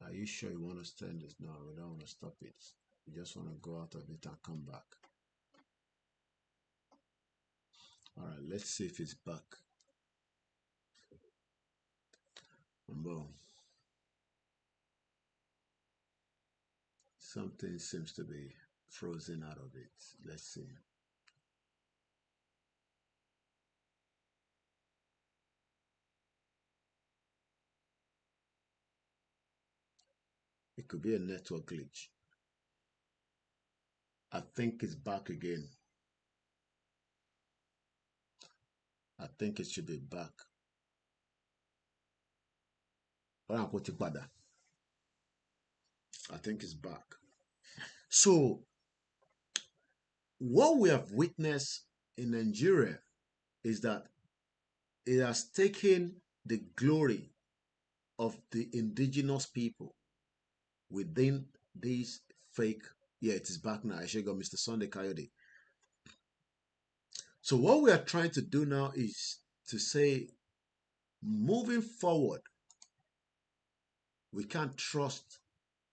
Are you sure you want to stay in this? No, we don't want to stop it. We just want to go out of it and come back. All right, let's see if it's back. Boom. Something seems to be frozen out of it. Let's see. It could be a network glitch. I think it's back again. I think it should be back. I think it's back. So, what we have witnessed in Nigeria is that it has taken the glory of the indigenous people within these fake. Yeah, it is back now. I should go, Mr. Sunday Coyote. So, what we are trying to do now is to say, moving forward, we can't trust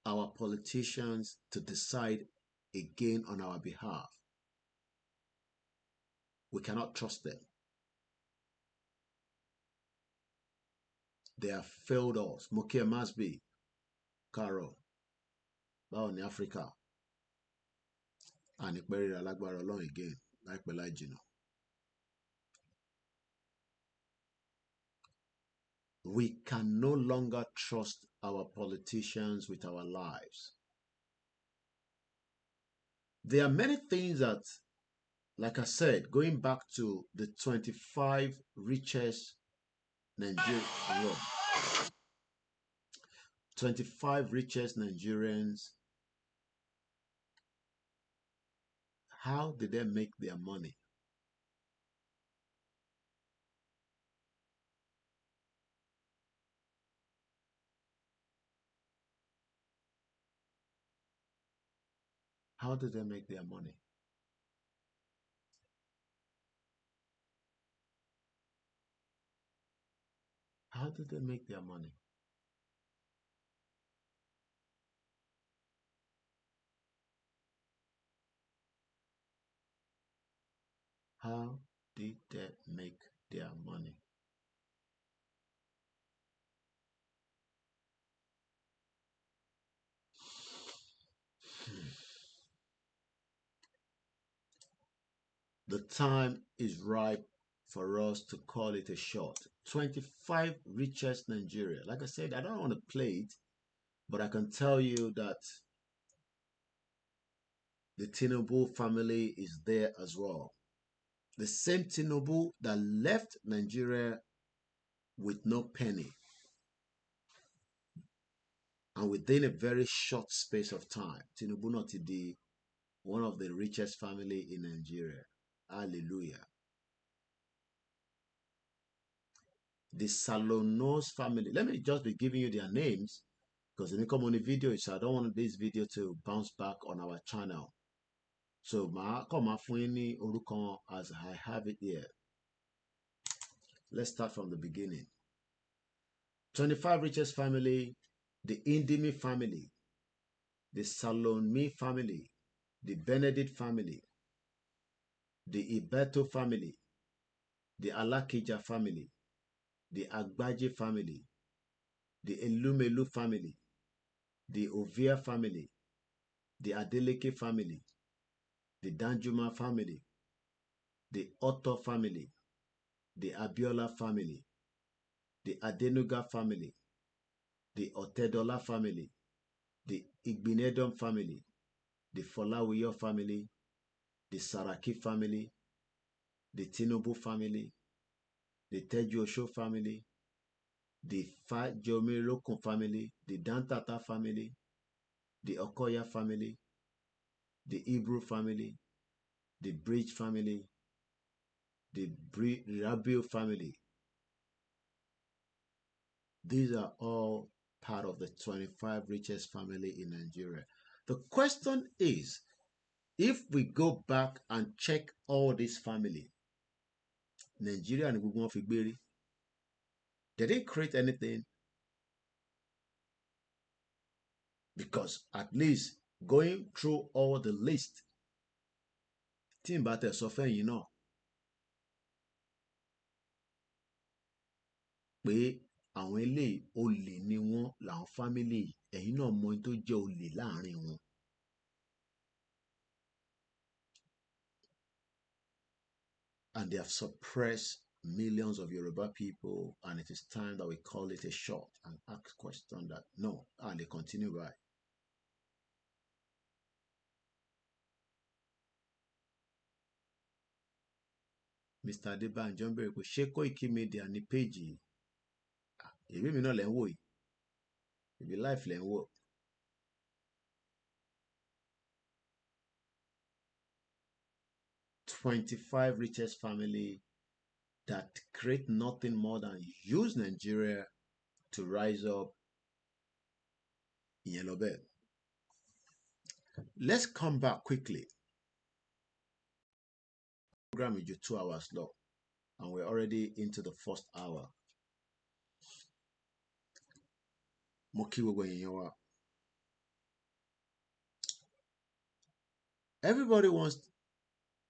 our politicians to decide again on our behalf. We cannot trust them. They have failed us. Mokia Masbi, Carol, báwo ní Africa, and ìpẹ́rẹ́ alágbára Ọlọ́run again, láìpẹ́ láì jìnnà. We can no longer trust our politicians with our lives. There are many things that, like I said, going back to the 25 richest Nigerians, 25 richest Nigerians, how did they make their money? How did they make their money? How did they make their money? How did they make their money? The time is ripe for us to call it a shot. 25 richest Nigeria. Like I said, I don't want to play it, but I can tell you that the Tinubu family is there as well. The same Tinubu that left Nigeria with no penny. And within a very short space of time, Tinubu not the one of the richest family in Nigeria. Hallelujah. The Salonos family. Let me just be giving you their names because they come on the video, so I don't want this video to bounce back on our channel. So ma come afuni orukan as I have it here. Let's start from the beginning. 25 richest family, the Indimi family, the Salonmi family, the Benedict family, the Ibeto family, the Alakija family, the Agbaje family, the Elumelu family, the Ovia family, the Adeleke family, the Danjuma family, the Otto family, the Abiola family, the Adenuga family, the Otedola family, the Igbinedom family, the Folawiyo family, the Saraki family, the Tinubu family, the Tejuosho family, the Fajomirokun family, the Dantata family, the Okoya family, the Hebrew family, the Bridge family, the Rabiu family. These are all part of the 25 richest family in Nigeria. The question is, if we go back and check all this family, Nigeria and we want Figberi, they didn't create anything, because at least going through all the list, tí n bá tẹ̀ sọ fẹ́yìn náà pé àwọn eléyìí olè ni wọ́n làwọn family ẹ̀yin náà mọ ohun tó jẹ́ olè láàrin wọn. And they have suppressed millions of Yoruba people, and it is time that we call it a shot and ask question that no, and they continue by. Mr. Adebanjo ń bẹ̀rẹ̀ pé ṣé Koiki Media ní péjì yìí? Ìwé mi náà lẹ́ ń wò yìí. Ìbí life lẹ́ ń wò. "25 richest family that create nothing more than use Nigeria to rise up." Ìyẹn lọ bẹ́ẹ̀. Let's come back quickly. The program is just 2 hours long, and we're already into the first hour. Mo kí gbogbo èèyàn wa. Everybody wants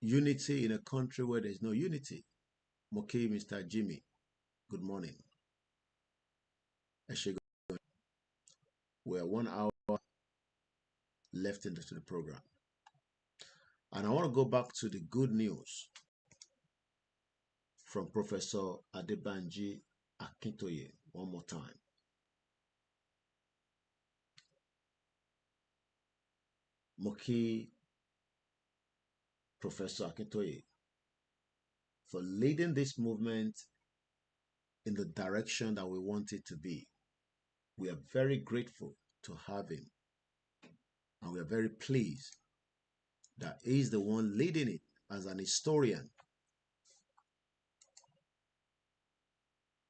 unity in a country where there's no unity. Mo kí Mr. Jimmy. Good morning. We're 1 hour left into the program. And I want to go back to the good news from Professor Adebanji Akintoye one more time. Mo kí Professor Akintoye for leading this movement in the direction that we want it to be. We are very grateful to have him, and we are very pleased that he is the one leading it as an historian.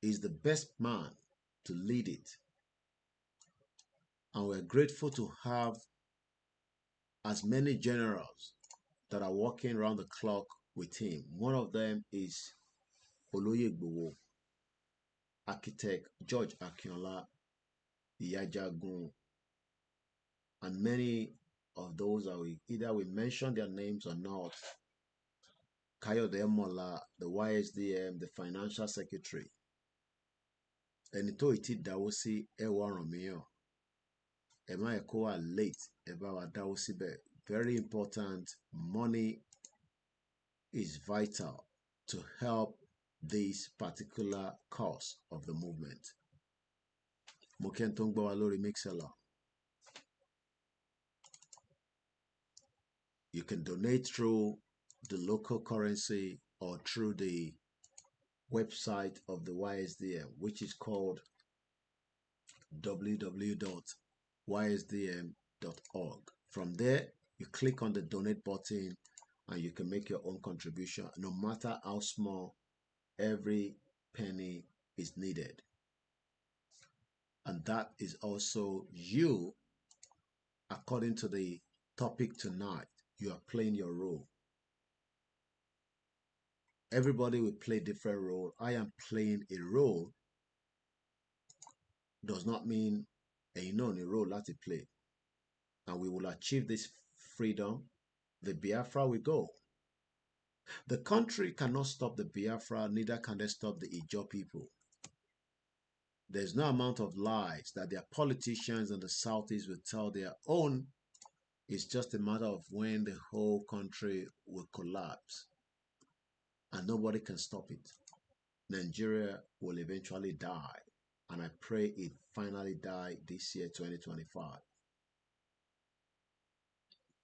He's the best man to lead it, and we're grateful to have as many generals that are working around the clock with him. One of them is Oloye Igboho, architect George Akinola, Iyajagun, and many of those that we mention their names or not. Kayode Mola, the YSDM, the financial secretary. Ẹni tó ì tí dáwó sí ẹ wá ràn mí hàn. Ẹ má yẹ kó wà late, ẹ bá wa dáwó síbẹ̀. Very important. Money is vital to help this particular cause of the movement. Mo kí ẹni tó ń gbọ́ wa lórí Mixlr. You can donate through the local currency or through the website of the YSDM, which is called www.ysdm.org. From there, you click on the donate button and you can make your own contribution. No matter how small, every penny is needed. And that is also you, according to the topic tonight, you are playing your role. Everybody will play different role. I am playing a role. Does not mean a role láti play. And we will achieve this freedom. The Biafra will go. The country cannot stop the Biafra, neither can they stop the Ijaw people. There's no amount of lies that their politicians in the Southeast will tell their own. It's just a matter of when the whole country will collapse. And nobody can stop it. Nigeria will eventually die. And I pray it finally die this year, 2025.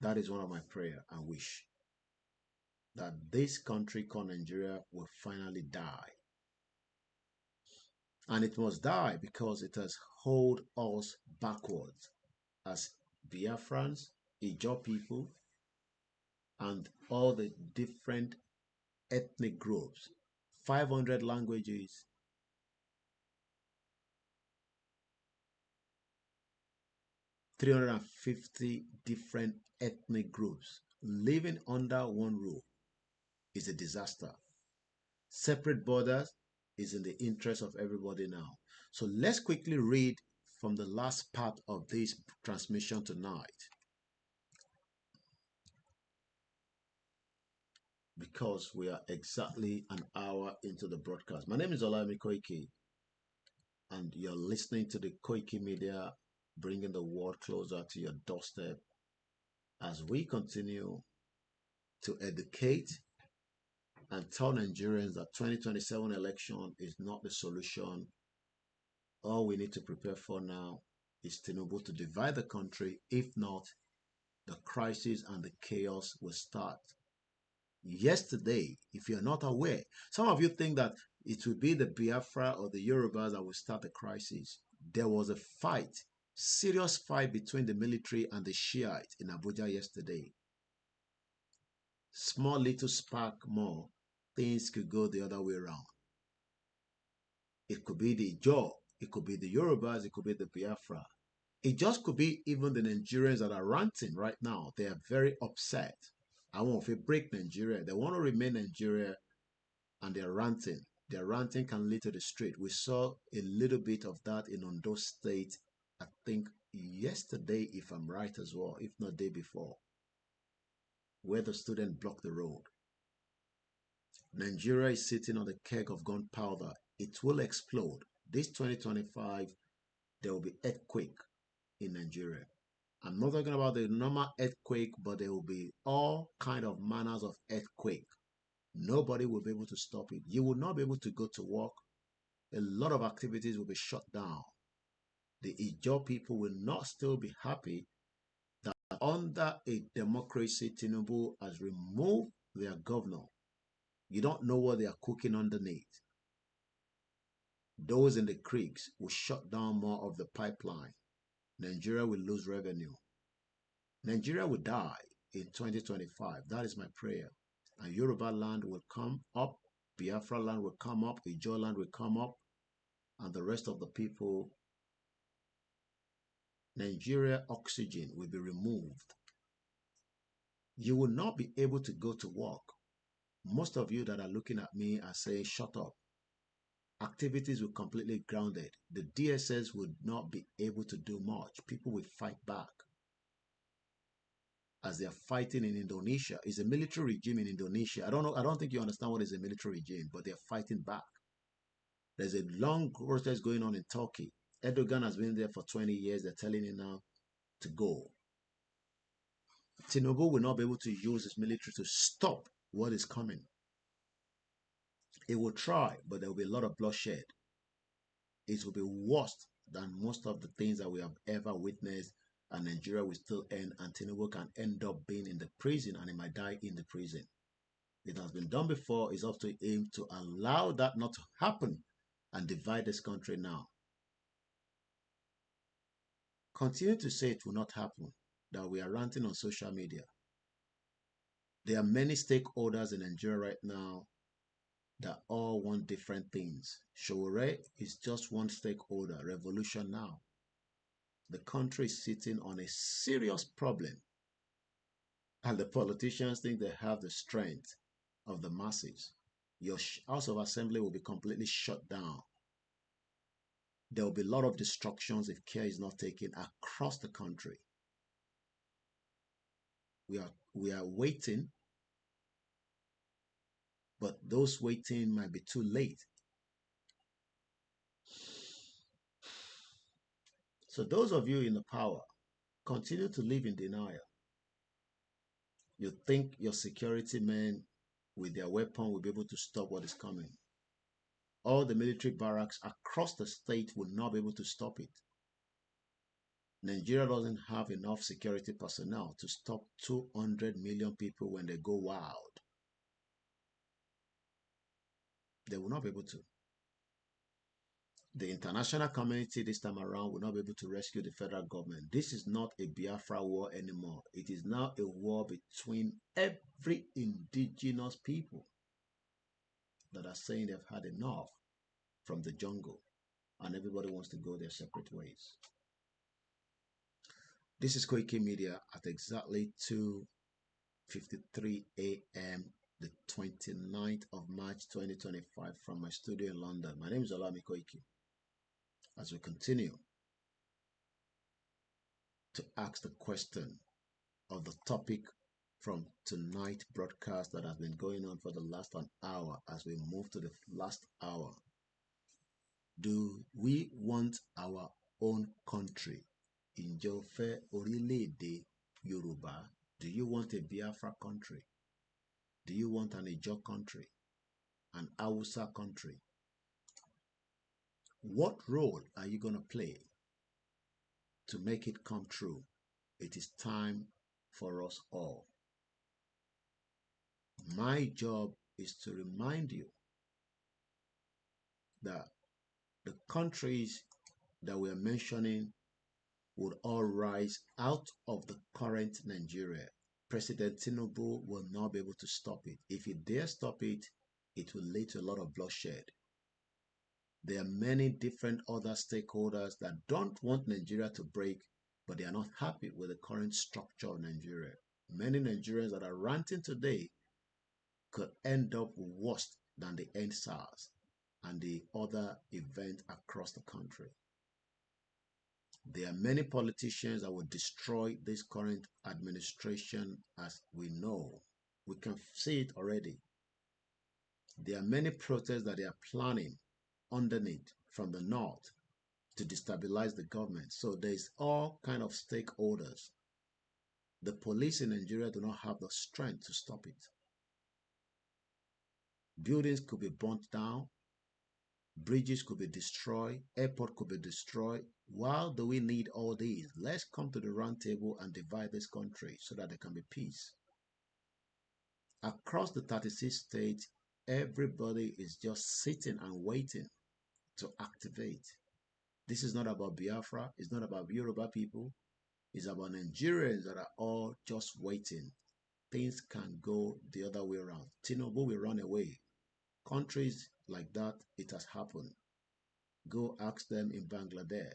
That is one of my prayer and wish. That this country called Nigeria will finally die. And it must die because it has held us backwards as Biafrans, Ijaw people, and all the different ethnic groups. 500 languages, 350 different ethnic groups living under one roof is a disaster. Separate borders is in the interest of everybody now. So let's quickly read from the last part of this transmission tonight, because we are exactly an hour into the broadcast. My name is Olayemi Koiki, and you're listening to the Koiki Media, bringing the world closer to your doorstep as we continue to educate and tell Nigerians that 2027 election is not the solution. All we need to prepare for now is Tinubu to divide the country. If not, the crisis and the chaos will start. Yesterday, if you're not aware, some of you think that it will be the Biafra or the Yorubas that will start the crisis. There was a fight, serious fight between the military and the Shiite in Abuja yesterday. Small little spark more, things could go the other way around. It could be the Jaw, it could be the Yorubas, it could be the Biafra. It just could be even the Nigerians that are ranting right now. They are very upset. I want to break Nigeria. They want to remain Nigeria and they're ranting. Their ranting can lead to the street. We saw a little bit of that in Ondo State, I think yesterday, if I'm right as well, if not day before, where the student blocked the road. Nigeria is sitting on a keg of gunpowder. It will explode. This 2025, there will be earthquake in Nigeria. I'm not talking about the normal earthquake, but there will be all kind of manners of earthquake. Nobody will be able to stop it. You will not be able to go to work. A lot of activities will be shut down. The Ijaw people will not still be happy that under a democracy, Tinubu has removed their governor. You don't know what they are cooking underneath. Those in the creeks will shut down more of the pipeline. Nigeria will lose revenue. Nigeria will die in 2025. That is my prayer. And Yoruba land will come up, Biafra land will come up, Ijaw land will come up, and the rest of the people, Nigeria oxygen will be removed. You will not be able to go to work. Most of you that are looking at me are saying, shut up. Activities will completely grounded. The DSS would not be able to do much. People will fight back. As they are fighting in Indonesia. It's a military regime in Indonesia. I don't think you understand what is a military regime, but they're fighting back. There's a long protest going on in Turkey. Erdogan has been there for 20 years. They're telling him now to go. Tinubu will not be able to use his military to stop what is coming. It will try, but there will be a lot of bloodshed. It will be worse than most of the things that we have ever witnessed, and Nigeria will still end, and Tinubu can end up being in the prison, and he might die in the prison. It has been done before. It's up to him to allow that not to happen and divide this country now. Continue to say it will not happen, that we are ranting on social media. There are many stakeholders in Nigeria right now that all want different things. Showore is just one stakeholder, revolution now. The country is sitting on a serious problem, and the politicians think they have the strength of the masses. Your House of Assembly will be completely shut down. There will be a lot of destructions if care is not taken across the country. We are waiting, but those waiting might be too late. So those of you in the power, continue to live in denial. You think your security men with their weapon will be able to stop what is coming. All the military barracks across the state will not be able to stop it. Nigeria doesn't have enough security personnel to stop 200 million people when they go wild. They will not be able to. The international community this time around will not be able to rescue the federal government. This is not a Biafra war anymore. It is now a war between every indigenous people that are saying they've had enough from the jungle, and everybody wants to go their separate ways. This is Koiki Media at exactly 2:53 a.m. the 29th of March 2025 from my studio in London. My name is Olami Koiki. As we continue to ask the question of the topic from tonight's broadcast that has been going on for the last 1 hour, as we move to the last hour. Do we want our own country? Injofe Orile-ede Yoruba. Do you want a Biafra country? Do you want an Ijaw country? An Hausa country? What role are you going to play to make it come true? It is time for us all. My job is to remind you that the countries that we are mentioning would all rise out of the current Nigeria. President Tinubu will not be able to stop it. If he dare stop it, it will lead to a lot of bloodshed. There are many different other stakeholders that don't want Nigeria to break, but they are not happy with the current structure of Nigeria. Many Nigerians that are ranting today could end up worse than the EndSARS and the other event across the country. There are many politicians that will destroy this current administration, as we know. We can see it already. There are many protests that they are planning underneath from the north to destabilize the government. So there is all kind of stakeholders. The police in Nigeria do not have the strength to stop it. Buildings could be burnt down. Bridges could be destroyed. Airport could be destroyed. Why do we need all these? Let's come to the round table and divide this country so that there can be peace. Across the 36 states, everybody is just sitting and waiting to activate. This is not about Biafra. It's not about Yoruba people. It's about Nigerians that are all just waiting. Things can go the other way around. Tinubu will run away. Countries like that, it has happened. Go ask them in Bangladesh.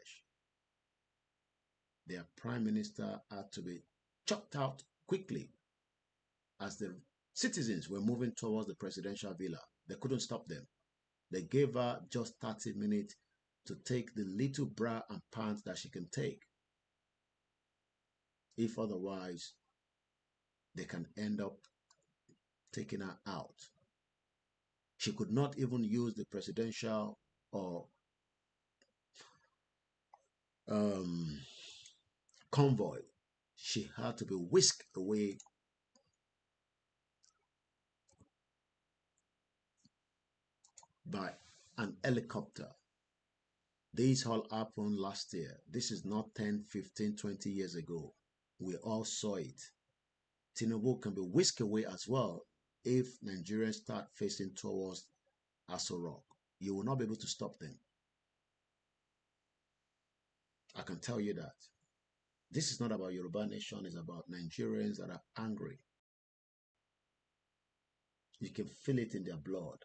Their prime minister had to be chopped out quickly as the citizens were moving towards the presidential villa. They couldn't stop them. They gave her just 30 minutes to take the little bra and pants that she can take. If otherwise, they can end up taking her out. She could not even use the presidential or convoy. She had to be whisked away by an helicopter. This all happened last year. This is not 10, 15, 20 years ago. We all saw it. Tinubu can be whisked away as well if Nigerians start facing towards Aso Rock. You will not be able to stop them. I can tell you that. This is not about Yoruba nation. It's about Nigerians that are angry. You can feel it in their blood.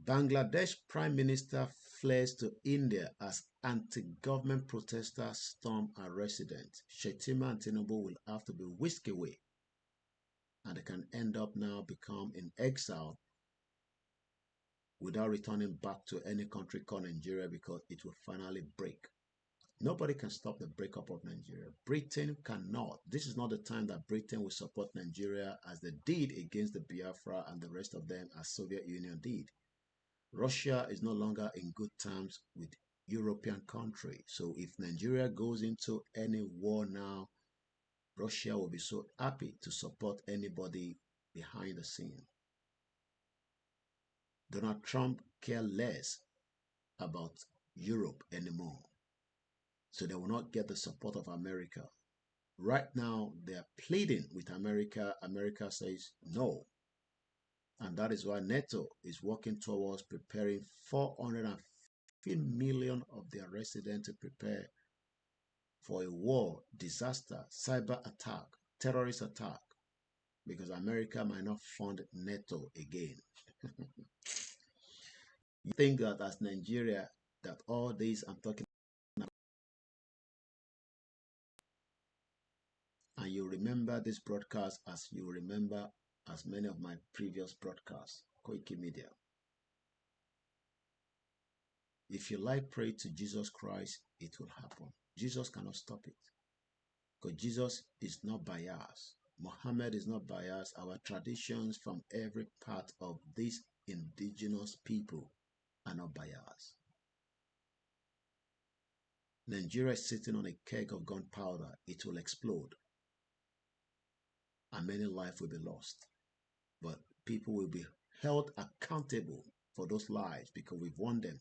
Bangladesh Prime Minister flees to India as anti-government protesters storm a residence. Shettima and Tinubu will have to be whisked away, and they can end up now become in exile without returning back to any country called Nigeria because it will finally break. Nobody can stop the breakup of Nigeria. Britain cannot. This is not the time that Britain will support Nigeria as they did against the Biafra and the rest of them as Soviet Union did. Russia is no longer in good terms with European countries. So if Nigeria goes into any war now, Russia will be so happy to support anybody behind the scene. Donald Trump cares less about Europe anymore. So they will not get the support of America. Right now, they are pleading with America. America says no. And that is why NATO is working towards preparing 450 million of their residents to prepare for a war, disaster, cyber attack, terrorist attack, because America might not fund NATO again. You think that as Nigeria, that all these I'm talking about, and you remember this broadcast as you remember as many of my previous broadcasts, Koiki Media. If you like pray to Jesus Christ, it will happen. Jesus cannot stop it. Because Jesus is not biased. Muhammad is not biased. Our traditions from every part of these indigenous people are not biased. Nigeria is sitting on a keg of gunpowder. It will explode. And many lives will be lost. But people will be held accountable for those lives because we've won them.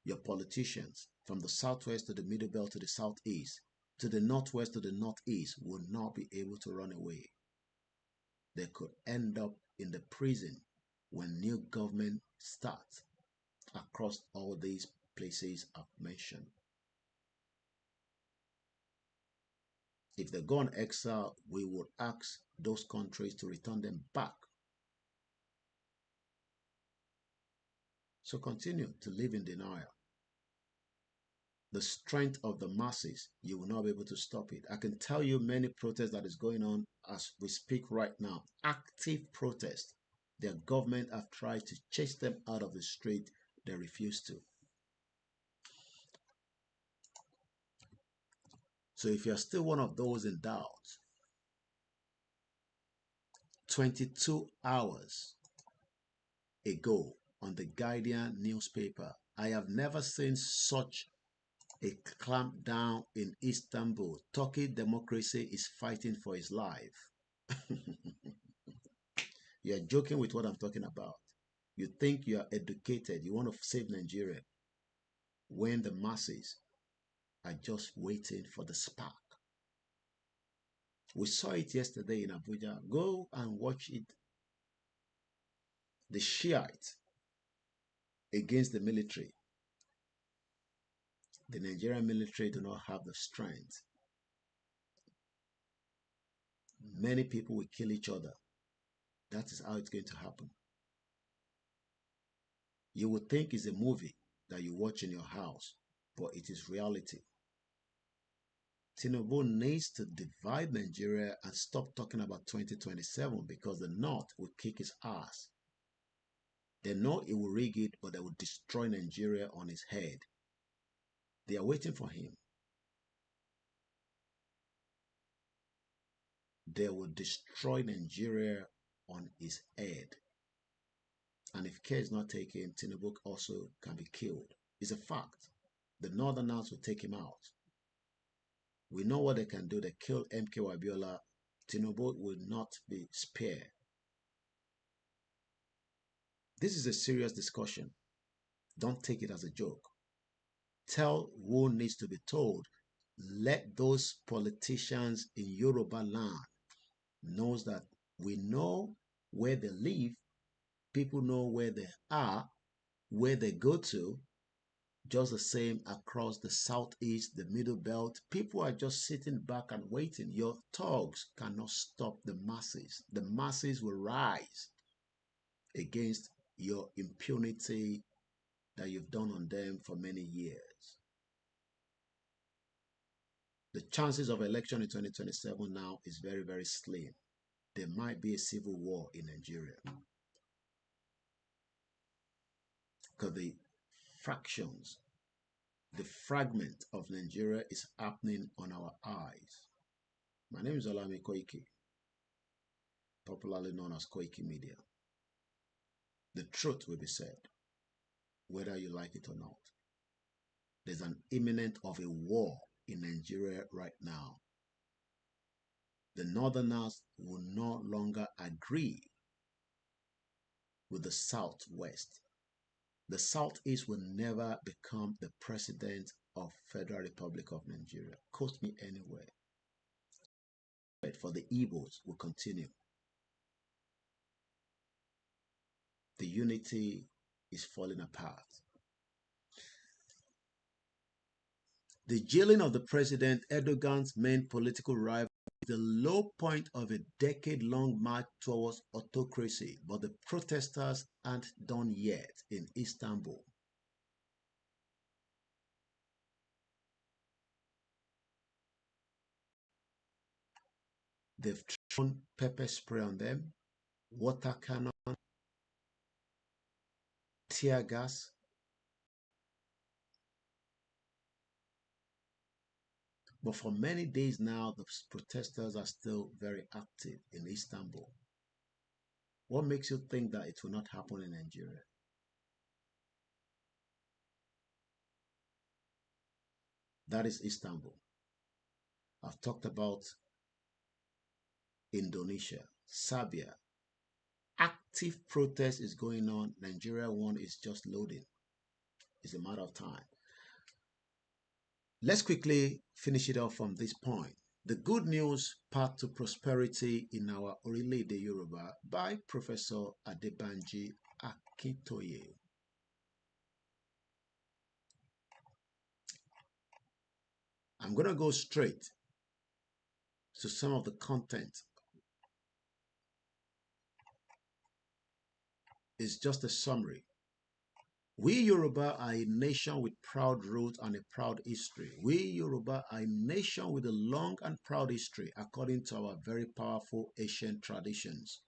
Your politicians, from the southwest to the middle belt to the southeast, to the northwest, to the northeast, will not be able to run away. They could end up in the prison when new government starts across all these places I've mentioned. If they go on exile, we would ask those countries to return them back. So continue to live in denial. The strength of the masses, you will not be able to stop it. I can tell you many protests that is going on as we speak right now. Active protest. Their government have tried to chase them out of the street. They refuse to. So if you're still one of those in doubt, 22 hours ago on the Guardian newspaper, I have never seen such a clampdown in Istanbul. Turkey democracy is fighting for its life. You're joking with what I'm talking about. You think you are educated. You want to save Nigeria when the masses are just waiting for the spark. We saw it yesterday in Abuja. Go and watch it. The Shiites against the military. The Nigerian military do not have the strength. Many people will kill each other. That is how it's going to happen. You would think it's a movie that you watch in your house, but it is reality. Tinubu needs to divide Nigeria and stop talking about 2027 because the North will kick his ass. They know he will rig it, but they will destroy Nigeria on his head. They are waiting for him. They will destroy Nigeria on his head. And if care is not taken, Tinubu also can be killed. It's a fact. The Northerners will take him out. We know what they can do. They kill MK Abiola. Tinubu will not be spared. This is a serious discussion. Don't take it as a joke. Tell who needs to be told. Let those politicians in Yoruba land know that we know where they live. People know where they are, where they go to. Just the same across the southeast, the middle belt. People are just sitting back and waiting. Your thugs cannot stop the masses. The masses will rise against your impunity that you've done on them for many years. The chances of election in 2027 now is very, very slim. There might be a civil war in Nigeria. Because the fractions, the fragment of Nigeria is happening on our eyes. My name is Olami Koiki, popularly known as Koiki Media. The truth will be said, whether you like it or not. There's an imminent of a war in Nigeria right now. The Northerners will no longer agree with the Southwest. The Southeast will never become the president of Federal Republic of Nigeria. Quote me anywhere. But for the Igbos will continue. The unity is falling apart. The jailing of the president, Erdogan's main political rival, is the low point of a decade-long march towards autocracy, but the protesters aren't done yet in Istanbul. They've thrown pepper spray on them, water cannon, tear gas. But for many days now, the protesters are still very active in Istanbul. What makes you think that it will not happen in Nigeria? That is Istanbul. I've talked about Indonesia, Serbia. Active protest is going on. Nigeria one is just loading. It's a matter of time. Let's quickly finish it off from this point. The Good News Path to Prosperity in Our Orílẹ̀-èdè Yoruba by Professor Adebanji Akintoye. I'm going to go straight to some of the content. It's just a summary. We Yoruba are a nation with proud roots and a proud history. We Yoruba are a nation with a long and proud history according to our very powerful ancient traditions.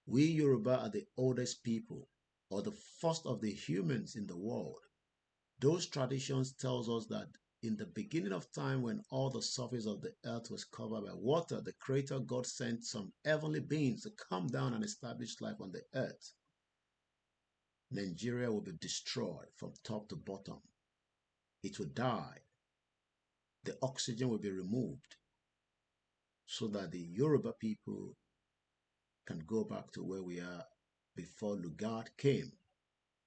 We Yoruba are the oldest people, or the first of the humans in the world. Those traditions tells us that in the beginning of time, when all the surface of the earth was covered by water, the Creator God sent some heavenly beings to come down and establish life on the earth. Nigeria will be destroyed from top to bottom. It will die. The oxygen will be removed so that the Yoruba people can go back to where we are before Lugard came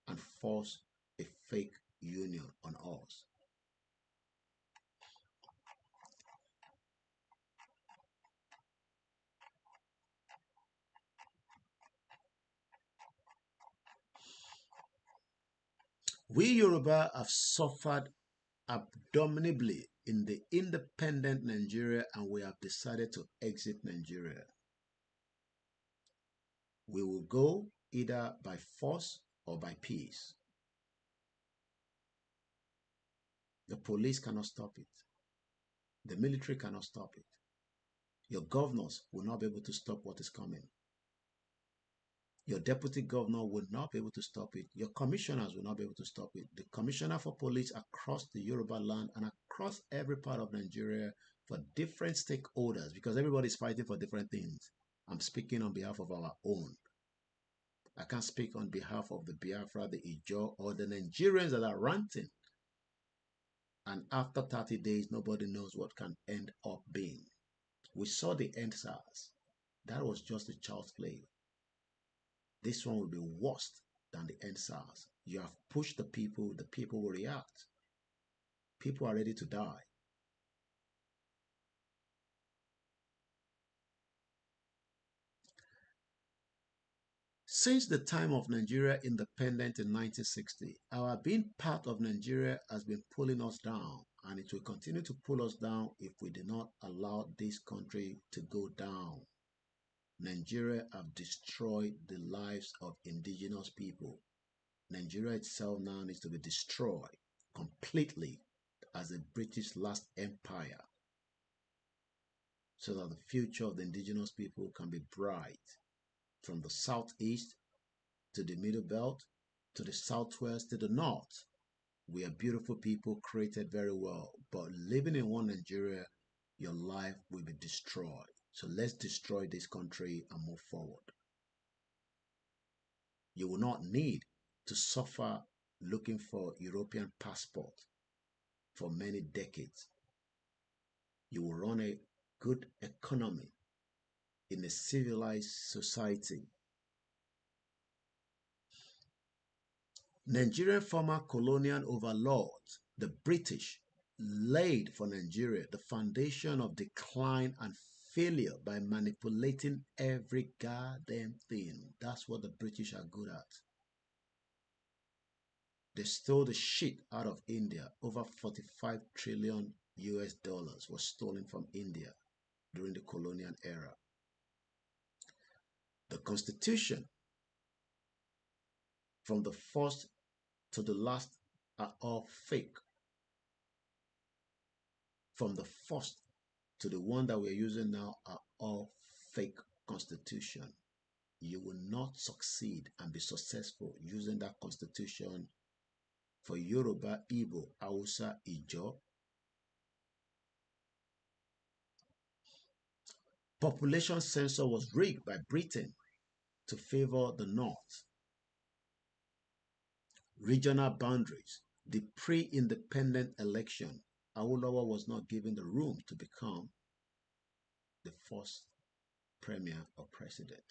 and forced a fake union on us. We Yoruba have suffered abominably in the independent Nigeria, and we have decided to exit Nigeria. We will go either by force or by peace. The police cannot stop it. The military cannot stop it. Your governors will not be able to stop what is coming. Your deputy governor will not be able to stop it. Your commissioners will not be able to stop it. The commissioner for police across the Yoruba land and across every part of Nigeria for different stakeholders, because everybody is fighting for different things. I'm speaking on behalf of our own. I can't speak on behalf of the Biafra, the Ijaw, or the Nigerians that are ranting. And after 30 days, nobody knows what can end up being. We saw the end SARS. That was just a child's play. This one will be worse than the end SARS. You have pushed the people will react. People are ready to die. Since the time of Nigeria independence in 1960, our being part of Nigeria has been pulling us down, and it will continue to pull us down if we do not allow this country to go down. Nigeria have destroyed the lives of indigenous people. Nigeria itself now needs to be destroyed completely as the British last empire, so that the future of the indigenous people can be bright. From the southeast to the middle belt, to the southwest, to the north. We are beautiful people created very well, but living in one Nigeria, your life will be destroyed. So let's destroy this country and move forward. You will not need to suffer looking for European passport for many decades. You will run a good economy in a civilized society. Nigerian former colonial overlords, the British, laid for Nigeria the foundation of decline and failure by manipulating every goddamn thing. That's what the British are good at. They stole the shit out of India. Over 45 trillion US dollars was stolen from India during the colonial era. The Constitution, from the first to the last, are all fake. From the first to the one that we're using now are all fake constitution. You will not succeed and be successful using that constitution for Yoruba, Igbo, Hausa, Ijaw. Population census was rigged by Britain to favor the North. Regional boundaries. The pre-independent election, Awolowo was not given the room to become the first premier or president.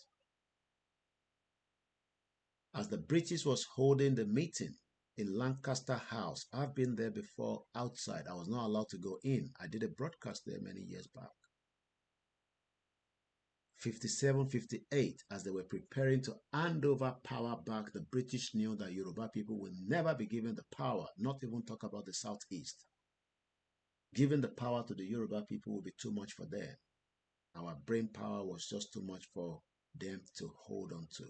As the British was holding the meeting, in Lancaster House. I've been there before outside. I was not allowed to go in. I did a broadcast there many years back. 57, 58, as they were preparing to hand over power back, the British knew that Yoruba people will never be given the power, not even talk about the Southeast. Giving the power to the Yoruba people will be too much for them. Our brain power was just too much for them to hold on to.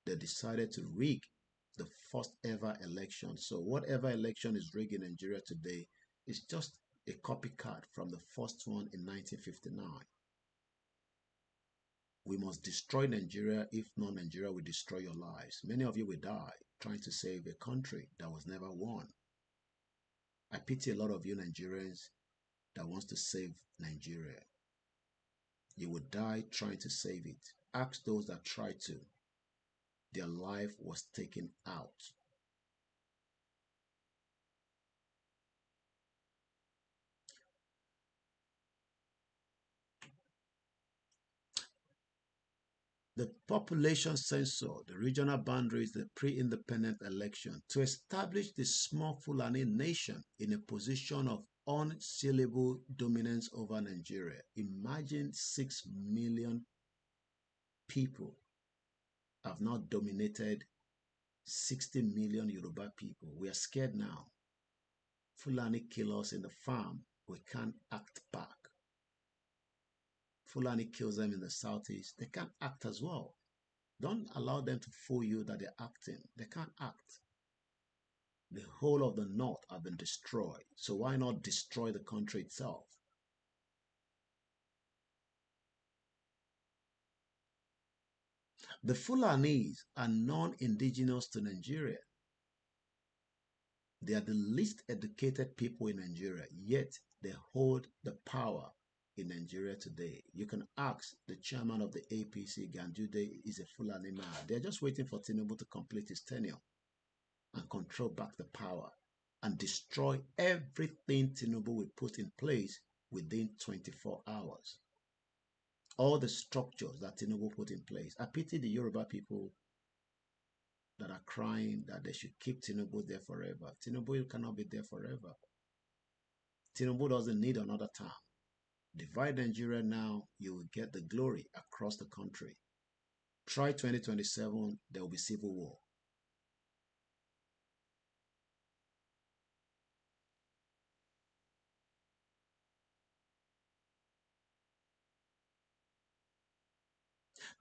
They decided to rig the first ever election. So whatever election is rigged in Nigeria today is just a copycat from the first one in 1959. We must destroy Nigeria. If not, Nigeria will destroy your lives. Many of you will die trying to save a country that was never won. I pity a lot of you Nigerians that wants to save Nigeria. You will die trying to save it. Ask those that tried to. Their life was taken out. The population census, the regional boundaries, the pre-independent election to establish the small Fulani nation in a position of unassailable dominance over Nigeria. Imagine 6 million people have now dominated 60 million Yoruba people. We are scared now. Fulani kill us in the farm. We can't act back. Fulani kills them in the southeast. They can't act as well. Don't allow them to fool you that they're acting. They can't act. The whole of the north have been destroyed. So why not destroy the country itself? The Fulanis are non-indigenous to Nigeria. They are the least educated people in Nigeria, yet they hold the power in Nigeria today. You can ask the chairman of the APC, Ganjude, is a Fulani man. They're just waiting for Tinubu to complete his tenure and control back the power and destroy everything Tinubu will put in place within 24 hours. All the structures that Tinubu put in place. I pity the Yoruba people that are crying that they should keep Tinubu there forever. Tinubu cannot be there forever. Tinubu doesn't need another term. Divide Nigeria now, you will get the glory across the country. Try 2027, there will be civil war.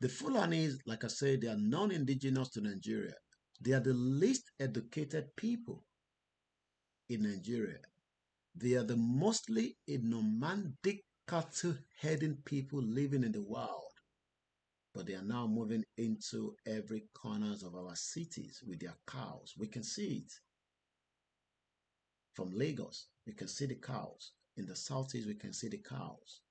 The Fulanis, like I said, they are non-indigenous to Nigeria. They are the least educated people in Nigeria. They are the mostly nomadic cattle-herding people living in the wild. But they are now moving into every corners of our cities with their cows. We can see it. From Lagos, we can see the cows. In the southeast, we can see the cows.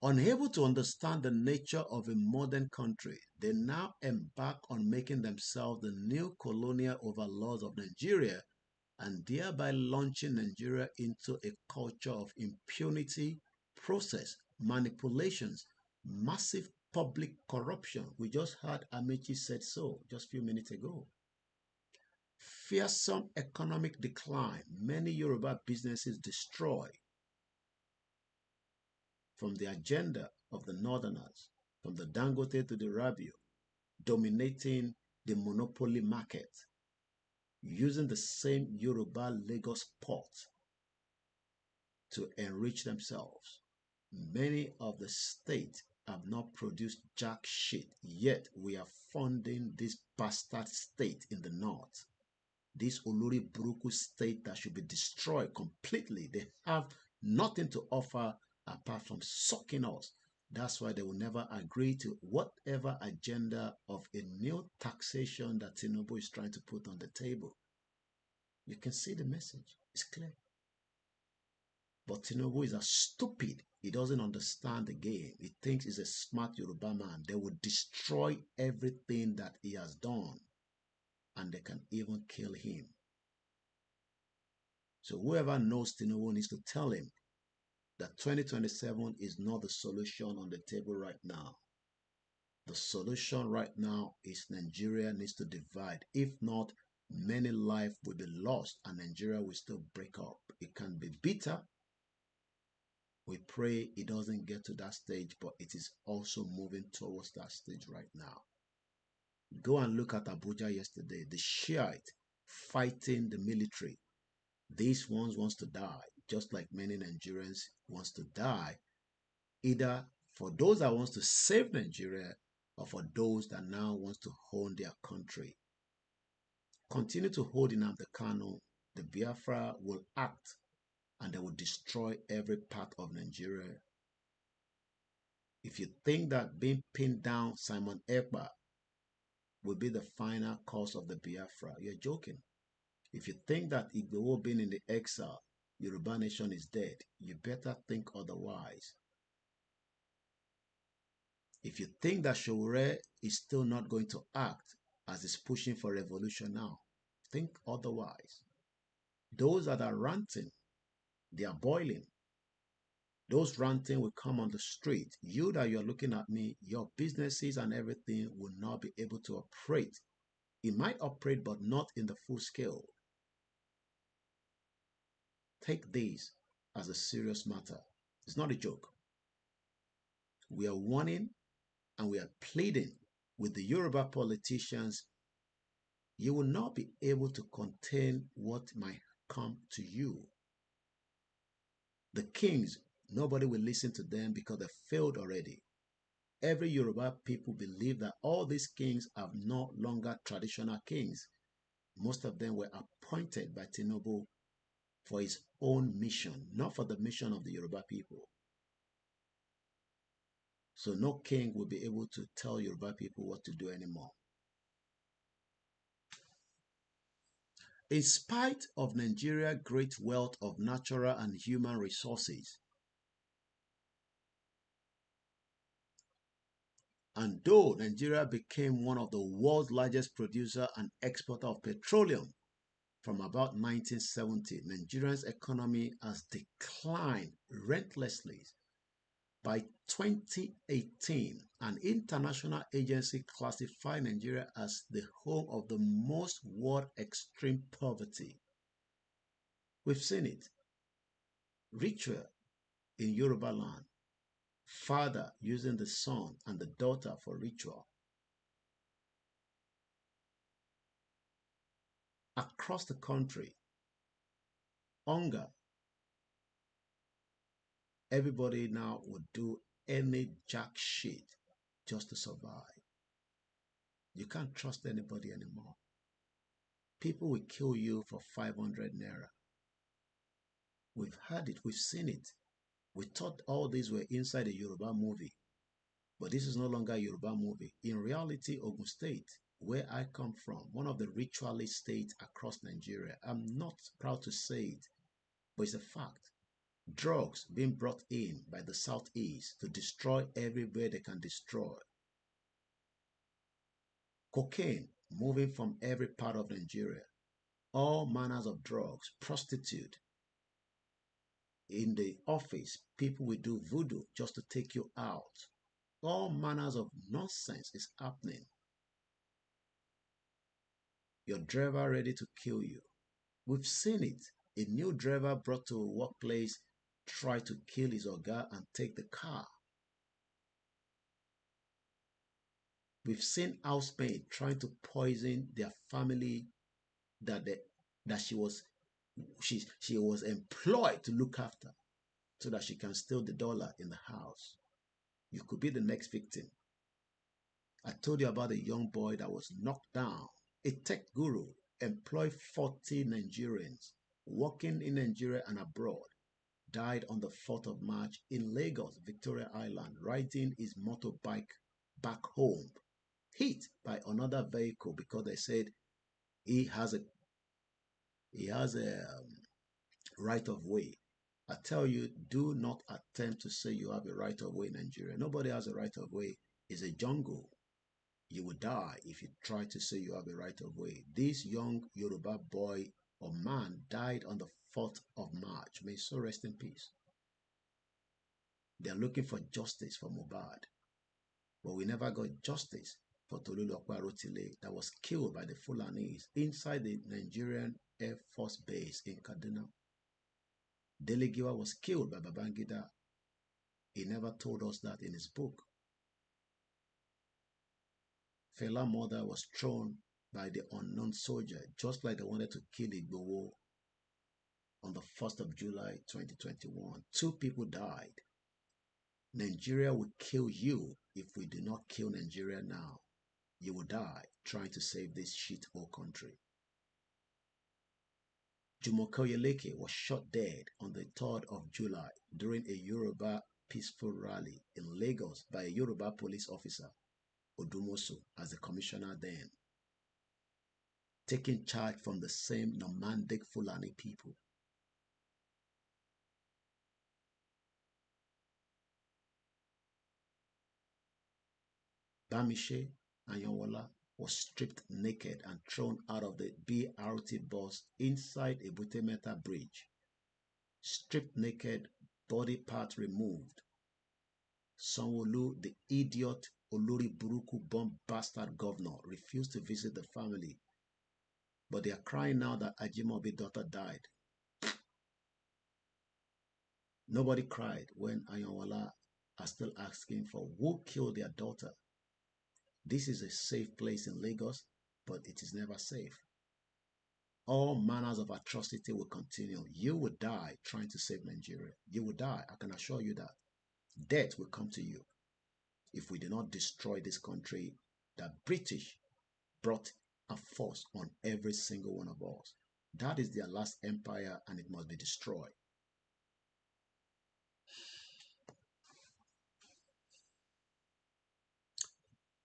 Unable to understand the nature of a modern country, they now embark on making themselves the new colonial overlords of Nigeria and thereby launching Nigeria into a culture of impunity, process, manipulations, massive public corruption. We just heard Amechi said so just a few minutes ago. Fearsome economic decline, many Yoruba businesses destroyed from the agenda of the Northerners, from the Dangote to the Rabio, dominating the monopoly market, using the same Yoruba Lagos port to enrich themselves. Many of the states have not produced jack shit, yet we are funding this bastard state in the north. This Olori Buruku state that should be destroyed completely. They have nothing to offer apart from sucking us. That's why they will never agree to whatever agenda of a new taxation that Tinubu is trying to put on the table. You can see the message. It's clear. But Tinubu is a stupid. He doesn't understand the game. He thinks he's a smart Yoruba man. They will destroy everything that he has done. And they can even kill him. So whoever knows Tinubu needs to tell him that 2027 is not the solution on the table right now. The solution right now is Nigeria needs to divide. If not, many lives will be lost and Nigeria will still break up. It can be bitter. We pray it doesn't get to that stage, but it is also moving towards that stage right now. Go and look at Abuja yesterday. The Shiite fighting the military. These ones wants to die, just like many Nigerians wants to die, either for those that wants to save Nigeria or for those that now wants to own their country. Continue to hold Nnamdi Kanu. The Biafra will act and they will destroy every part of Nigeria. If you think that being pinned down Simon Ekpa will be the final cause of the Biafra, you're joking. If you think that Igbo being in the exile, Yoruba nation is dead, you better think otherwise. If you think that Showore is still not going to act as is pushing for revolution now, think otherwise. Those that are ranting, they are boiling. Those ranting will come on the street. You that you're looking at me, your businesses and everything will not be able to operate. It might operate, but not in the full scale. Take this as a serious matter. It's not a joke. We are warning and we are pleading with the Yoruba politicians. You will not be able to contain what might come to you. The kings, nobody will listen to them because they failed already. Every Yoruba people believe that all these kings are no longer traditional kings. Most of them were appointed by Tinubu for his own mission, not for the mission of the Yoruba people. So no king will be able to tell Yoruba people what to do anymore. In spite of Nigeria's great wealth of natural and human resources, and though Nigeria became one of the world's largest producer and exporter of petroleum from about 1970, Nigeria's economy has declined relentlessly. By 2018, an international agency classified Nigeria as the home of the most world extreme poverty. We've seen it. Ritual in Yoruba land. Father using the son and the daughter for ritual. Across the country, hunger. Everybody now would do any jack shit just to survive. You can't trust anybody anymore. People will kill you for 500 naira. We've heard it, we've seen it. We thought all these were inside a Yoruba movie. But this is no longer a Yoruba movie. In reality, Ogun State, where I come from, one of the ritualist states across Nigeria, I'm not proud to say it, but it's a fact. Drugs being brought in by the Southeast to destroy everywhere they can destroy. Cocaine moving from every part of Nigeria. All manners of drugs, prostitute. In the office, people will do voodoo just to take you out. All manners of nonsense is happening. Your driver ready to kill you. We've seen it. A new driver brought to a workplace tried to kill his oga and take the car. We've seen housemaid trying to poison their family that she was employed to look after so that she can steal the dollar in the house. You could be the next victim. I told you about a young boy that was knocked down. A tech guru employed 40 Nigerians working in Nigeria and abroad. Died on the 4th of March in Lagos, Victoria Island, riding his motorbike back home. Hit by another vehicle because they said he has a right of way. I tell you, do not attempt to say you have a right of way in Nigeria. Nobody has a right of way. It's a jungle. You will die if you try to say you have a right of way. This young Yoruba boy or man died on the 4th of March. May so rest in peace. They are looking for justice for Mohbad. But we never got justice for Tolulokpa Rotile that was killed by the Fulanis inside the Nigerian Air Force Base in Kaduna. Delegiwa was killed by Babangida. He never told us that in his book. Fela mother was thrown by the unknown soldier, just like they wanted to kill Igboho on the 1st of July 2021. 2 people died. Nigeria will kill you if we do not kill Nigeria now. You will die trying to save this shithole country. Jumoke Oyeleke was shot dead on the 3rd of July during a Yoruba peaceful rally in Lagos by a Yoruba police officer, Odumosu, as the commissioner then, taking charge from the same nomadic Fulani people. Bamishe Anyanwola was stripped naked and thrown out of the BRT bus inside a Butemeta bridge. Stripped naked, body part removed. Sanwo-Olu, the idiot Olori Buruku bomb bastard governor, refused to visit the family. But they are crying now that Ajimobi's daughter died. Nobody cried when Anyanwola are still asking for who killed their daughter. This is a safe place in Lagos, but it is never safe. All manners of atrocity will continue. You will die trying to save Nigeria. You will die. I can assure you that. Death will come to you if we do not destroy this country that British brought a force on every single one of us. That is their last empire and it must be destroyed.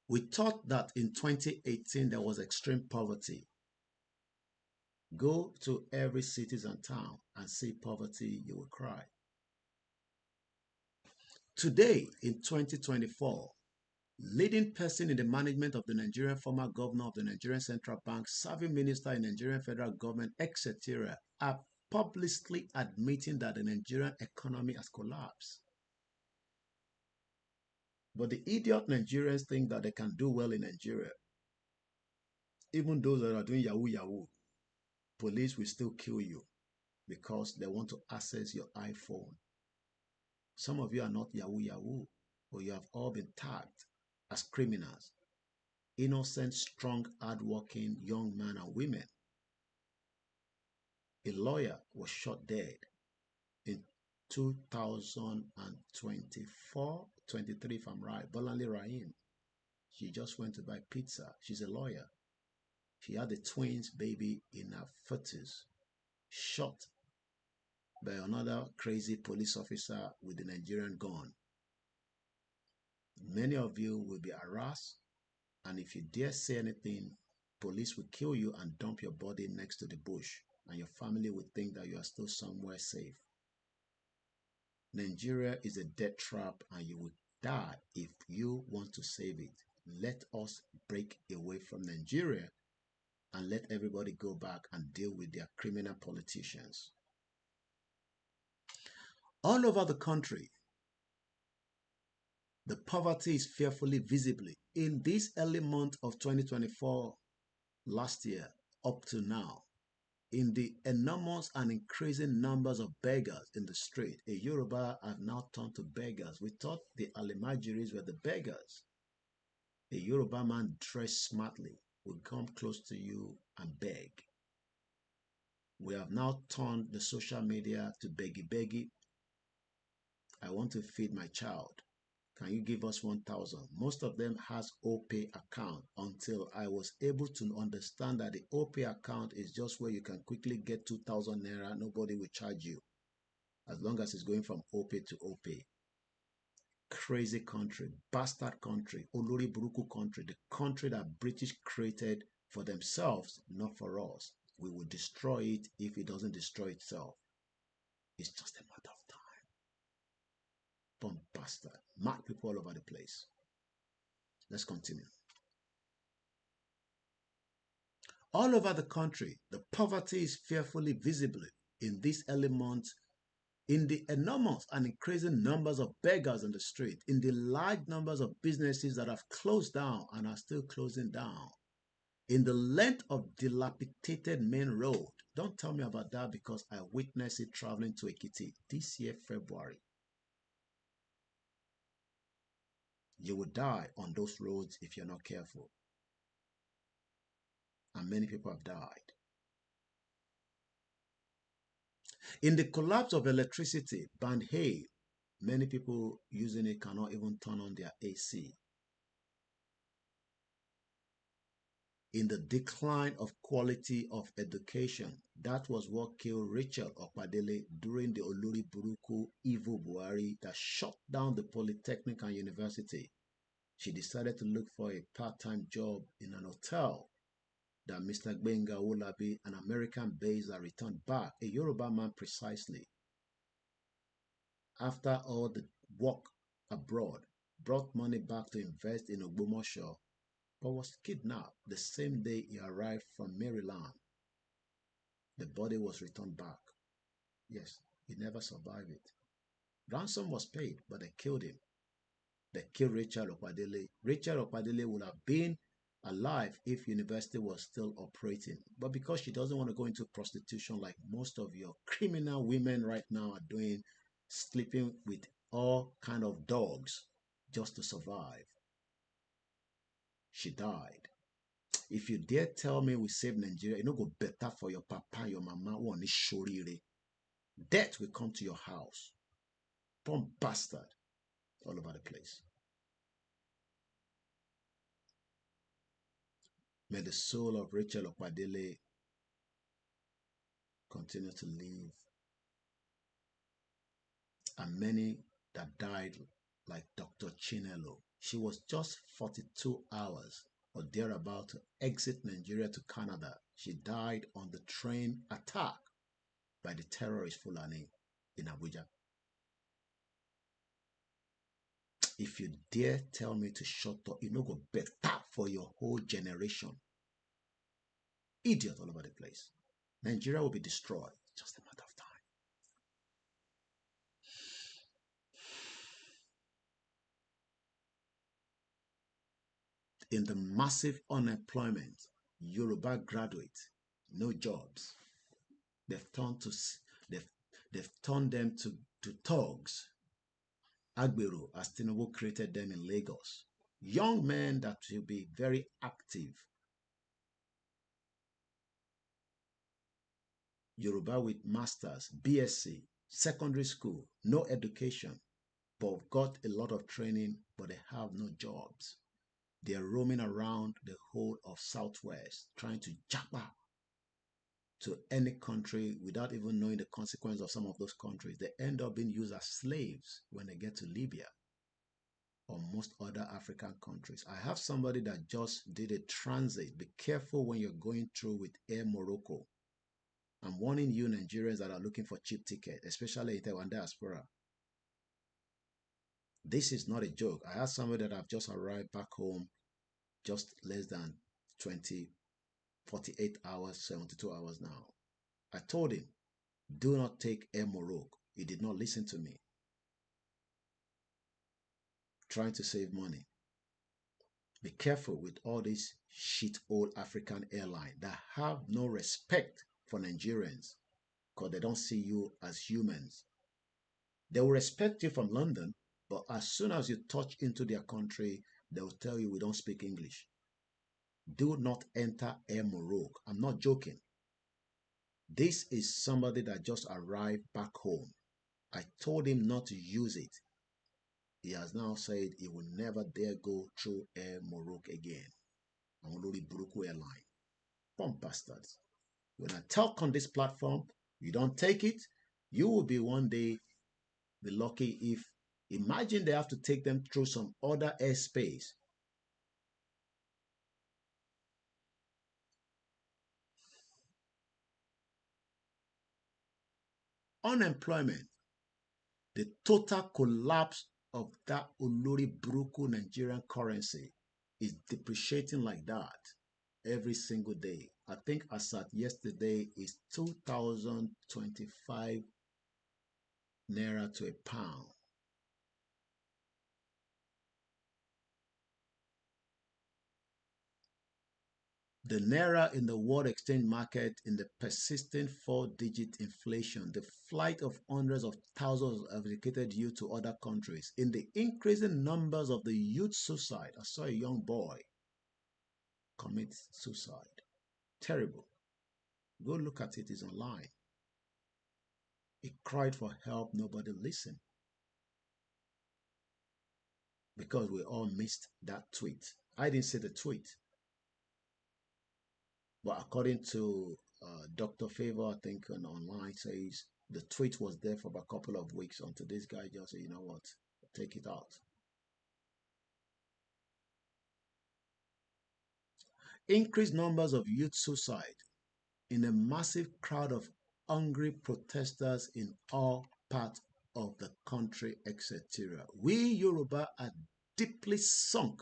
We thought that in 2018 there was extreme poverty. Go to every cities and town and see poverty, you will cry. Today, in 2024, leading person in the management of the Nigerian former governor of the Nigerian Central Bank, serving minister in Nigerian federal government, etc., are publicly admitting that the Nigerian economy has collapsed. But the idiot Nigerians think that they can do well in Nigeria. Even those that are doing Yahoo Yahoo, police will still kill you because they want to access your iPhone. Some of you are not Yahoo Yahoo, but you have all been tagged as criminals. Innocent, strong, hardworking young men and women. A lawyer was shot dead in 2024, 23 if I'm right. Bolanle Rahim. She just went to buy pizza. She's a lawyer. She had a twins baby in her 40s. Shot by another crazy police officer with a Nigerian gun. Many of you will be harassed, and if you dare say anything, police will kill you and dump your body next to the bush, and your family will think that you are still somewhere safe. Nigeria is a death trap, and you will die if you want to save it. Let us break away from Nigeria and let everybody go back and deal with their criminal politicians. All over the country, the poverty is fearfully visible. In this early month of 2024, last year, up to now, in the enormous and increasing numbers of beggars in the street, a Yoruba have now turned to beggars. We thought the Alimajiris were the beggars. A Yoruba man dressed smartly will come close to you and beg. We have now turned the social media to beggy. I want to feed my child. Can you give us 1,000? Most of them has OPay account until I was able to understand that the OPay account is just where you can quickly get 2,000 naira. Nobody will charge you as long as it's going from OPay to OPay. Crazy country, bastard country, Olori Buruku country, the country that British created for themselves, not for us. We will destroy it if it doesn't destroy itself. It's just a matter of time. Bomb bastard. Mad people all over the place. Let's continue. All over the country, the poverty is fearfully visible in this early month in the enormous and increasing numbers of beggars on the street, in the large numbers of businesses that have closed down and are still closing down, in the length of dilapidated main road. Don't tell me about that because I witnessed it traveling to Ekiti this year, February. You will die on those roads if you're not careful. And many people have died. In the collapse of electricity, band hay, many people using it cannot even turn on their AC. In the decline of quality of education, that was what killed Rachel Okpadele during the Oluri Buruku Evil Buhari that shut down the Polytechnic and University. She decided to look for a part-time job in an hotel that Mr. Gbenga Olabi, an American base that returned back, a Yoruba man precisely, after all the work abroad, brought money back to invest in Ogbomosho, but was kidnapped the same day he arrived from Maryland. The body was returned back. Yes, he never survived it. Ransom was paid, but they killed him. They killed Rachel Okpadele. Rachel Okpadele would have been alive if university was still operating. But because she doesn't want to go into prostitution like most of your criminal women right now are doing, sleeping with all kind of dogs just to survive, she died. If you dare tell me we save Nigeria, it no go better for your papa and your mama. One is shorire. Death will come to your house. Bomb bastard all over the place. May the soul of Rachel Okpadele continue to live. And many that died, like Dr. Chinelo. She was just 42 hours or thereabout to exit Nigeria to Canada. She died on the train attack by the terrorist Fulani in Abuja. If you dare tell me to shut up, it no go better for your whole generation. Idiot all over the place. Nigeria will be destroyed. Just a matter of time. In the massive unemployment, Yoruba graduates, no jobs. They've turned them to thugs. Agbero, as Tinubu created them in Lagos. Young men that will be very active. Yoruba with masters, BSc, secondary school, no education, but got a lot of training, but they have no jobs. They are roaming around the whole of Southwest, trying to japa to any country without even knowing the consequence of some of those countries. They end up being used as slaves when they get to Libya or most other African countries. I have somebody that just did a transit. Be careful when you're going through with Air Morocco. I'm warning you Nigerians that are looking for cheap tickets, especially in Taiwan diaspora. This is not a joke. I have somebody that have just arrived back home just less than 48 hours, 72 hours now. I told him, do not take Air Morocco. He did not listen to me. Trying to save money. Be careful with all these shit old African airlines that have no respect for Nigerians because they don't see you as humans. They will respect you from London, but as soon as you touch into their country, they will tell you we don't speak English. Do not enter Air Morocco. I'm not joking. This is somebody that just arrived back home. I told him not to use it. He has now said he will never dare go through Air Morocco again. I'm only Buruku airline. Bomb bastards. When I talk on this platform, you don't take it, you will be one day be lucky if, imagine they have to take them through some other airspace. Unemployment, the total collapse of that Olori Buruku Nigerian currency is depreciating like that every single day. I think as at yesterday is 2025 naira to a pound. The naira in the world exchange market, in the persistent 4-digit inflation, the flight of hundreds of thousands of educated youth to other countries, in the increasing numbers of the youth suicide. I saw a young boy commit suicide. Terrible. Go look at it. It's online. He cried for help. Nobody listened. Because we all missed that tweet. I didn't see the tweet. But according to Dr. Favor, I think online says the tweet was there for a couple of weeks until this guy just said, you know what, take it out. Increased numbers of youth suicide in a massive crowd of hungry protesters in all parts of the country, etc. We Yoruba are deeply sunk,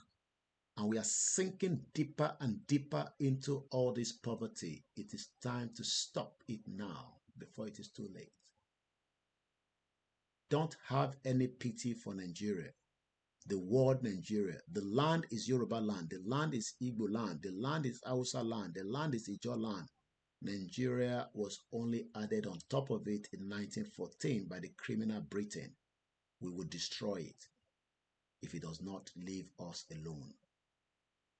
and we are sinking deeper and deeper into all this poverty. It is time to stop it now before it is too late. Don't have any pity for Nigeria. The word Nigeria. The land is Yoruba land. The land is Igbo land. The land is Hausa land. The land is Ijaw land. Nigeria was only added on top of it in 1914 by the criminal Britain. We will destroy it if it does not leave us alone.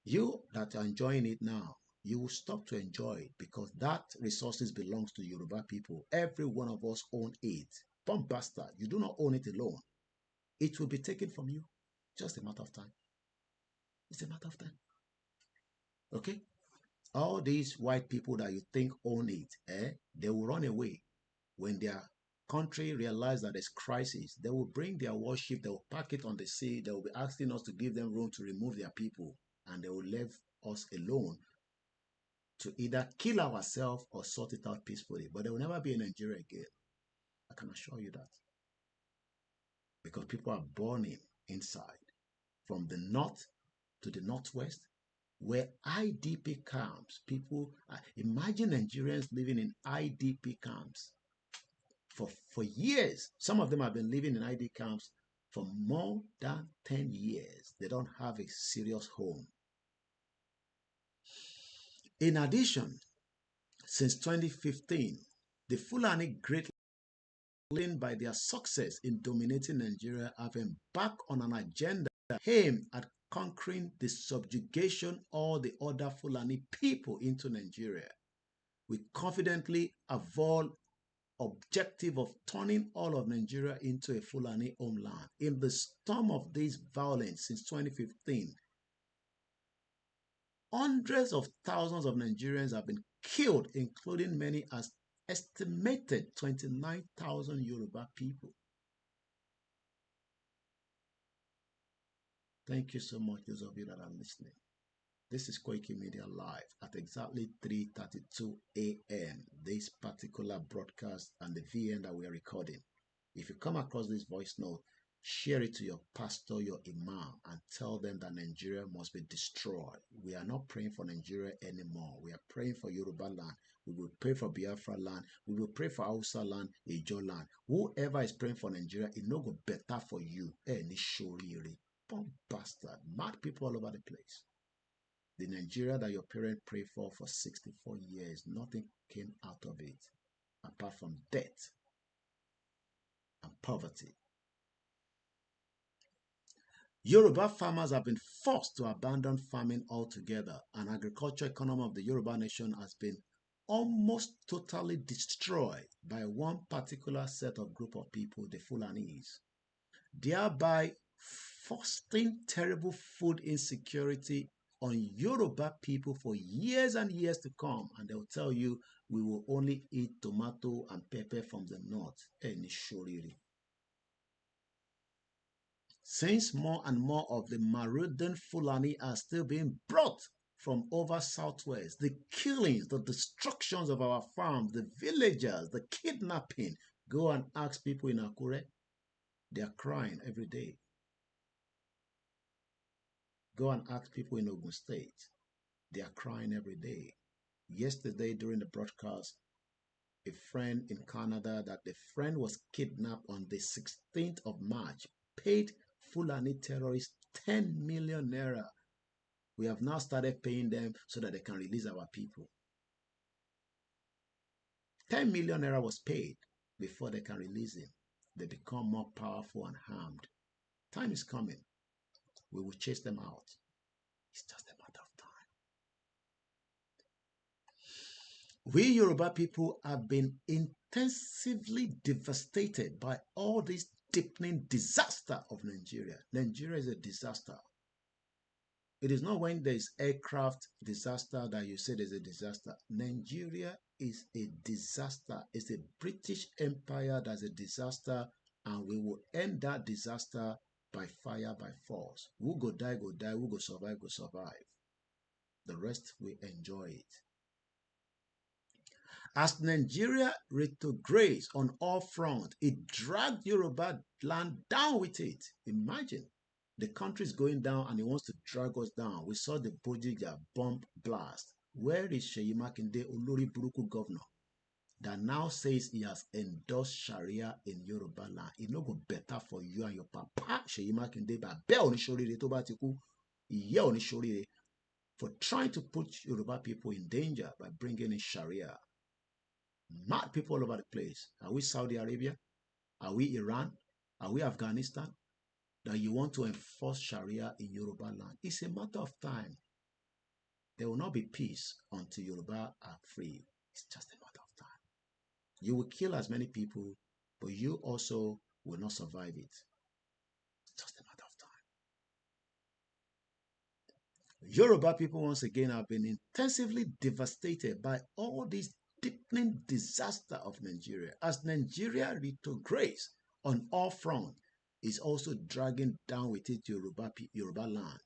You that are enjoying it now, you will stop to enjoy it because that resources belongs to Yoruba people. Every one of us own it. Bomb bastard, you do not own it alone. It will be taken from you. Just a matter of time. It's a matter of time. Okay? All these white people that you think own it, they will run away. When their country realizes that there's crisis, they will bring their warship, they will park it on the sea, they will be asking us to give them room to remove their people, and they will leave us alone to either kill ourselves or sort it out peacefully. But there will never be a Nigeria again. I can assure you that. Because people are burning inside. From the north to the northwest, where IDP camps, people, imagine Nigerians living in IDP camps for years. Some of them have been living in IDP camps for more than 10 years. They don't have a serious home. In addition, since 2015, the Fulani greatly by their success in dominating Nigeria have embarked on an agenda aimed at conquering the subjugation of the other Fulani people into Nigeria. We confidently avoid objective of turning all of Nigeria into a Fulani homeland. In the storm of this violence since 2015, hundreds of thousands of Nigerians have been killed, including many as estimated 29,000 Yoruba people. Thank you so much, those of you that are listening. This is Koiki Media Live at exactly 3:32 a.m. This particular broadcast and the VN that we are recording. If you come across this voice note, share it to your pastor, your imam, and tell them that Nigeria must be destroyed. We are not praying for Nigeria anymore. We are praying for Yoruba land. We will pray for Biafra land. We will pray for Hausa land, Ijaw land. Whoever is praying for Nigeria, it no go better for you. Any shoriri, bomb bastard, mad people all over the place. The Nigeria that your parents prayed for 64 years, nothing came out of it apart from death and poverty. Yoruba farmers have been forced to abandon farming altogether, and agricultural economy of the Yoruba nation has been almost totally destroyed by one particular set of group of people, the Fulanis, thereby fostering terrible food insecurity on Yoruba people for years and years to come. And they'll tell you, we will only eat tomato and pepper from the north. Since more and more of the marauding Fulani are still being brought from over southwest, the killings, the destructions of our farms, the villagers, the kidnapping, go and ask people in Akure. They are crying every day. Go and ask people in Ogun State. They are crying every day. Yesterday during the broadcast, a friend in Canada that the friend was kidnapped on the 16th of March, paid Fulani terrorists 10 million naira. We have now started paying them so that they can release our people. 10 million naira was paid before they can release him. They become more powerful and harmed. Time is coming. We will chase them out. It's just a matter of time. We Yoruba people have been intensively devastated by all this deepening disaster of Nigeria. Nigeria is a disaster. It is not when there is aircraft disaster that you say there's a disaster. Nigeria is a disaster. It's a British Empire that's a disaster, and we will end that disaster by fire, by force. Who go die, go die. Who go survive, go survive. The rest will enjoy it. As Nigeria retrogrades on all fronts, it dragged Yoruba land down with it. Imagine, the country is going down and it wants to drag us down. We saw the Bodija bomb blast. Where is Seyi Makinde, Olori Buruku governor, that now says he has endorsed Sharia in Yoruba land? It no go better for you and your papa, Seyi Makinde, but be onishorire to ba ti ku, iye onishorire, for trying to put Yoruba people in danger by bringing in Sharia. Mad people all over the place. Are we Saudi Arabia? Are we Iran? Are we Afghanistan? That you want to enforce Sharia in Yoruba land? It's a matter of time. There will not be peace until Yoruba are free. It's just a matter of time. You will kill as many people, but you also will not survive it. It's just a matter of time. Yoruba people once again have been intensively devastated by all this deepening disaster of Nigeria. As Nigeria retrogrades on all fronts, is also dragging down with it Yoruba land.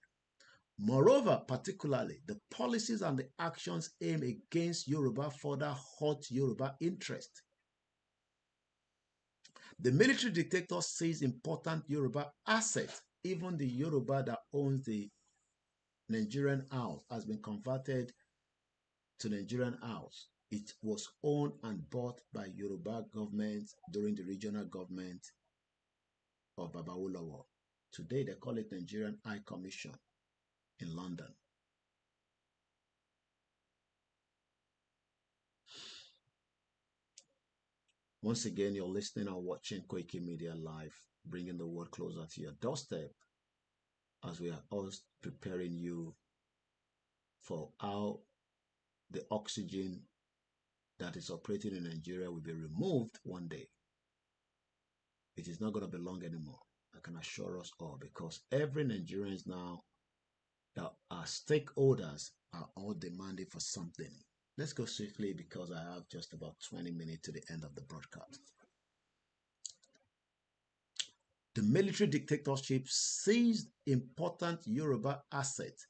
Moreover, particularly, the policies and the actions aimed against Yoruba further hurt Yoruba interest. The military dictator seized important Yoruba assets. Even the Yoruba that owns the Nigerian house has been converted to Nigerian house. It was owned and bought by Yoruba government during the regional government of Babawolowo. Today they call it Nigerian High Commission in London. Once again, you're listening and watching Koiki Media Live, bringing the world closer to your doorstep as we are all preparing you for how the oxygen that is operating in Nigeria will be removed one day. It is not going to be long anymore. I can assure us all, because every Nigerian now that are stakeholders are all demanding for something. Let's go swiftly because I have just about 20 minutes to the end of the broadcast. The military dictatorship seized important Yoruba assets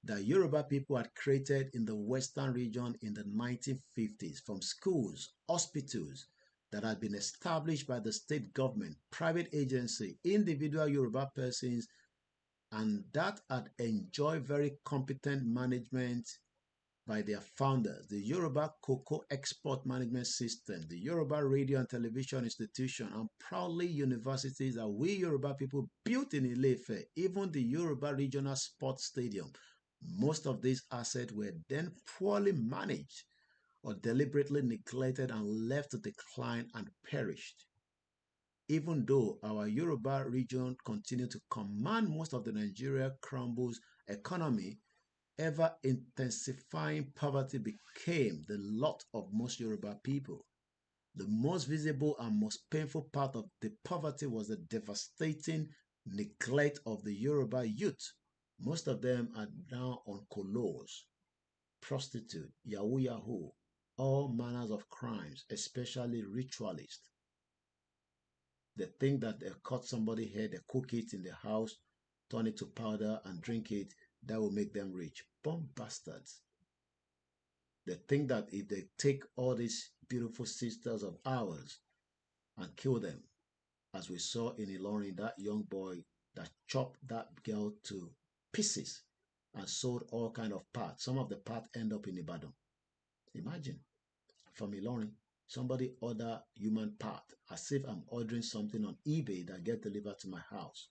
that Yoruba people had created in the Western region in the 1950s, from schools, hospitals that had been established by the state government, private agency, individual Yoruba persons, and that had enjoyed very competent management by their founders, the Yoruba Cocoa Export Management System, the Yoruba Radio and Television Institution, and proudly universities that we Yoruba people built in Ile-Ife, even the Yoruba Regional Sports Stadium. Most of these assets were then poorly managed or deliberately neglected and left to decline and perished. Even though our Yoruba region continued to command most of the Nigeria crumbles economy, ever-intensifying poverty became the lot of most Yoruba people. The most visible and most painful part of the poverty was the devastating neglect of the Yoruba youth. Most of them are now on colos, prostitute, yahoo, all manners of crimes, especially ritualists. They think that they cut somebody's head, they cook it in the house, turn it to powder and drink it. That will make them rich. Bomb bastards. They think that if they take all these beautiful sisters of ours and kill them, as we saw in Ilorin, that young boy that chopped that girl to pieces and sold all kind of parts. Some of the parts end up in Ibadan. Imagine, from Ilorin. Somebody order human part as if I'm ordering something on eBay that get delivered to my house.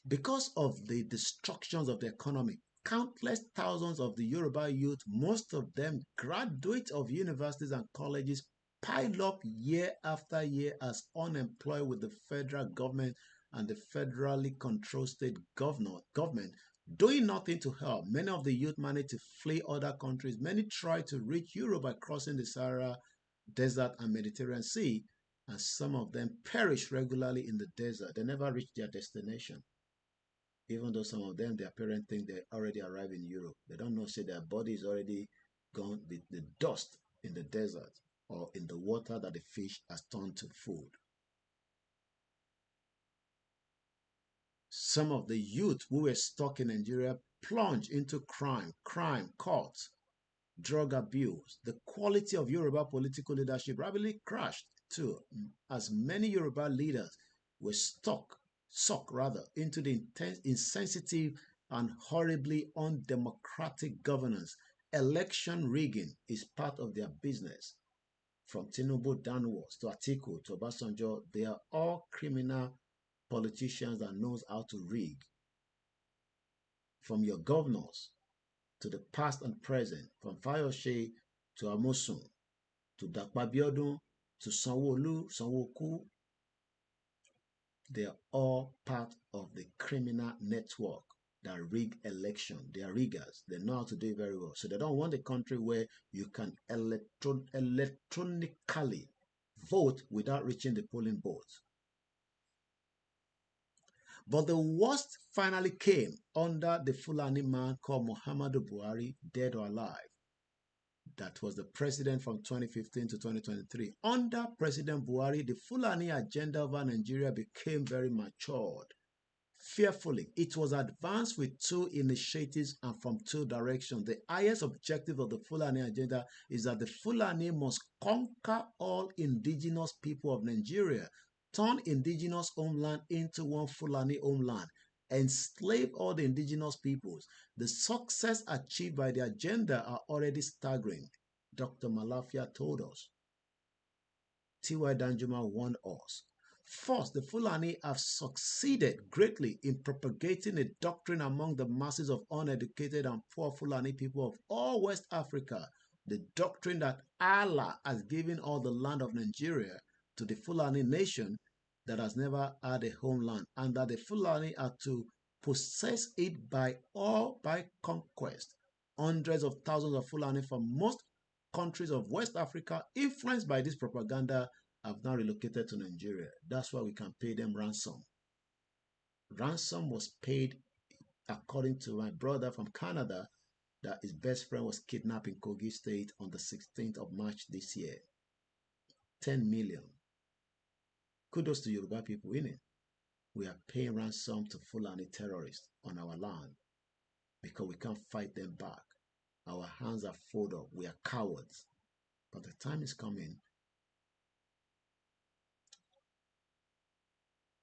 Because of the destructions of the economy, countless thousands of the Yoruba youth, most of them graduates of universities and colleges, pile up year after year as unemployed with the federal government and the federally controlled state government doing nothing to help. Many of the youth manage to flee other countries. Many try to reach Europe by crossing the Sahara Desert and Mediterranean Sea, and some of them perish regularly in the desert. They never reach their destination. Even though some of them, their parents think they already arrived in Europe. They don't know, say their body is already gone, the dust in the desert or in the water that the fish has turned to food. Some of the youth who were stuck in Nigeria plunged into crime, courts, drug abuse. The quality of Yoruba political leadership rapidly crashed too, as many Yoruba leaders were sucked into the insensitive and horribly undemocratic governance. Election rigging is part of their business. From Tinubu downwards to Atiku to Obasanjo, they are all criminal politicians that knows how to rig. From your governors to the past and present, from Fayose to Amosun, to Dakpabiodun, to Sanwo-Olu, Sanwo-Oku, they are all part of the criminal network that rig election. They are riggers. They know how to do it very well. So they don't want a country where you can electronically vote without reaching the polling booth. But the worst finally came under the Fulani man called Muhammadu Buhari, dead or alive. That was the president from 2015 to 2023. Under President Buhari, the Fulani agenda over Nigeria became very matured. Fearfully, it was advanced with two initiatives and from two directions. The highest objective of the Fulani agenda is that the Fulani must conquer all indigenous people of Nigeria, turn indigenous homeland into one Fulani homeland, enslave all the indigenous peoples. The success achieved by the agenda are already staggering. Dr. Malafia told us. T.Y. Danjuma warned us. First, the Fulani have succeeded greatly in propagating a doctrine among the masses of uneducated and poor Fulani people of all West Africa, the doctrine that Allah has given all the land of Nigeria to the Fulani nation that has never had a homeland, and that the Fulani are to possess it by conquest. Hundreds of thousands of Fulani from most countries of West Africa, influenced by this propaganda, have now relocated to Nigeria. That's why we can pay them ransom. Ransom was paid, according to my brother from Canada, that his best friend was kidnapped in Kogi State on the 16th of March this year. 10 million. Kudos to Yoruba people, innit? We are paying ransom to Fulani terrorists on our land because we can't fight them back. Our hands are full up. We are cowards. But the time is coming.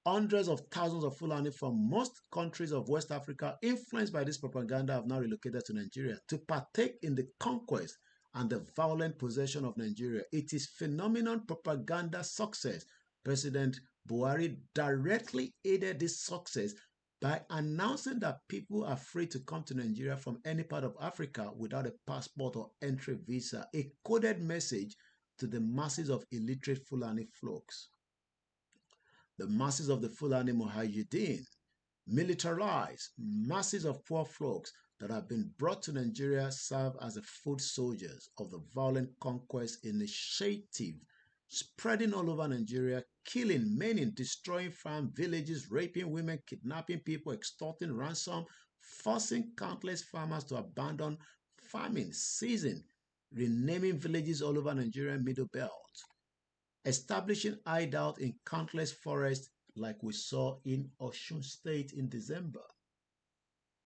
Hundreds of thousands of Fulani from most countries of West Africa, influenced by this propaganda, have now relocated to Nigeria to partake in the conquest and the violent possession of Nigeria. It is phenomenal propaganda success. President Buhari directly aided this success by announcing that people are free to come to Nigeria from any part of Africa without a passport or entry visa, a coded message to the masses of illiterate Fulani folks. The masses of the Fulani Mujahideen, militarized masses of poor folks that have been brought to Nigeria, serve as the foot soldiers of the violent conquest initiative spreading all over Nigeria, killing, maiming, destroying farm villages, raping women, kidnapping people, extorting ransom, forcing countless farmers to abandon farming, seizing, renaming villages all over Nigeria Middle Belt, establishing hideout in countless forests like we saw in Osun State in December.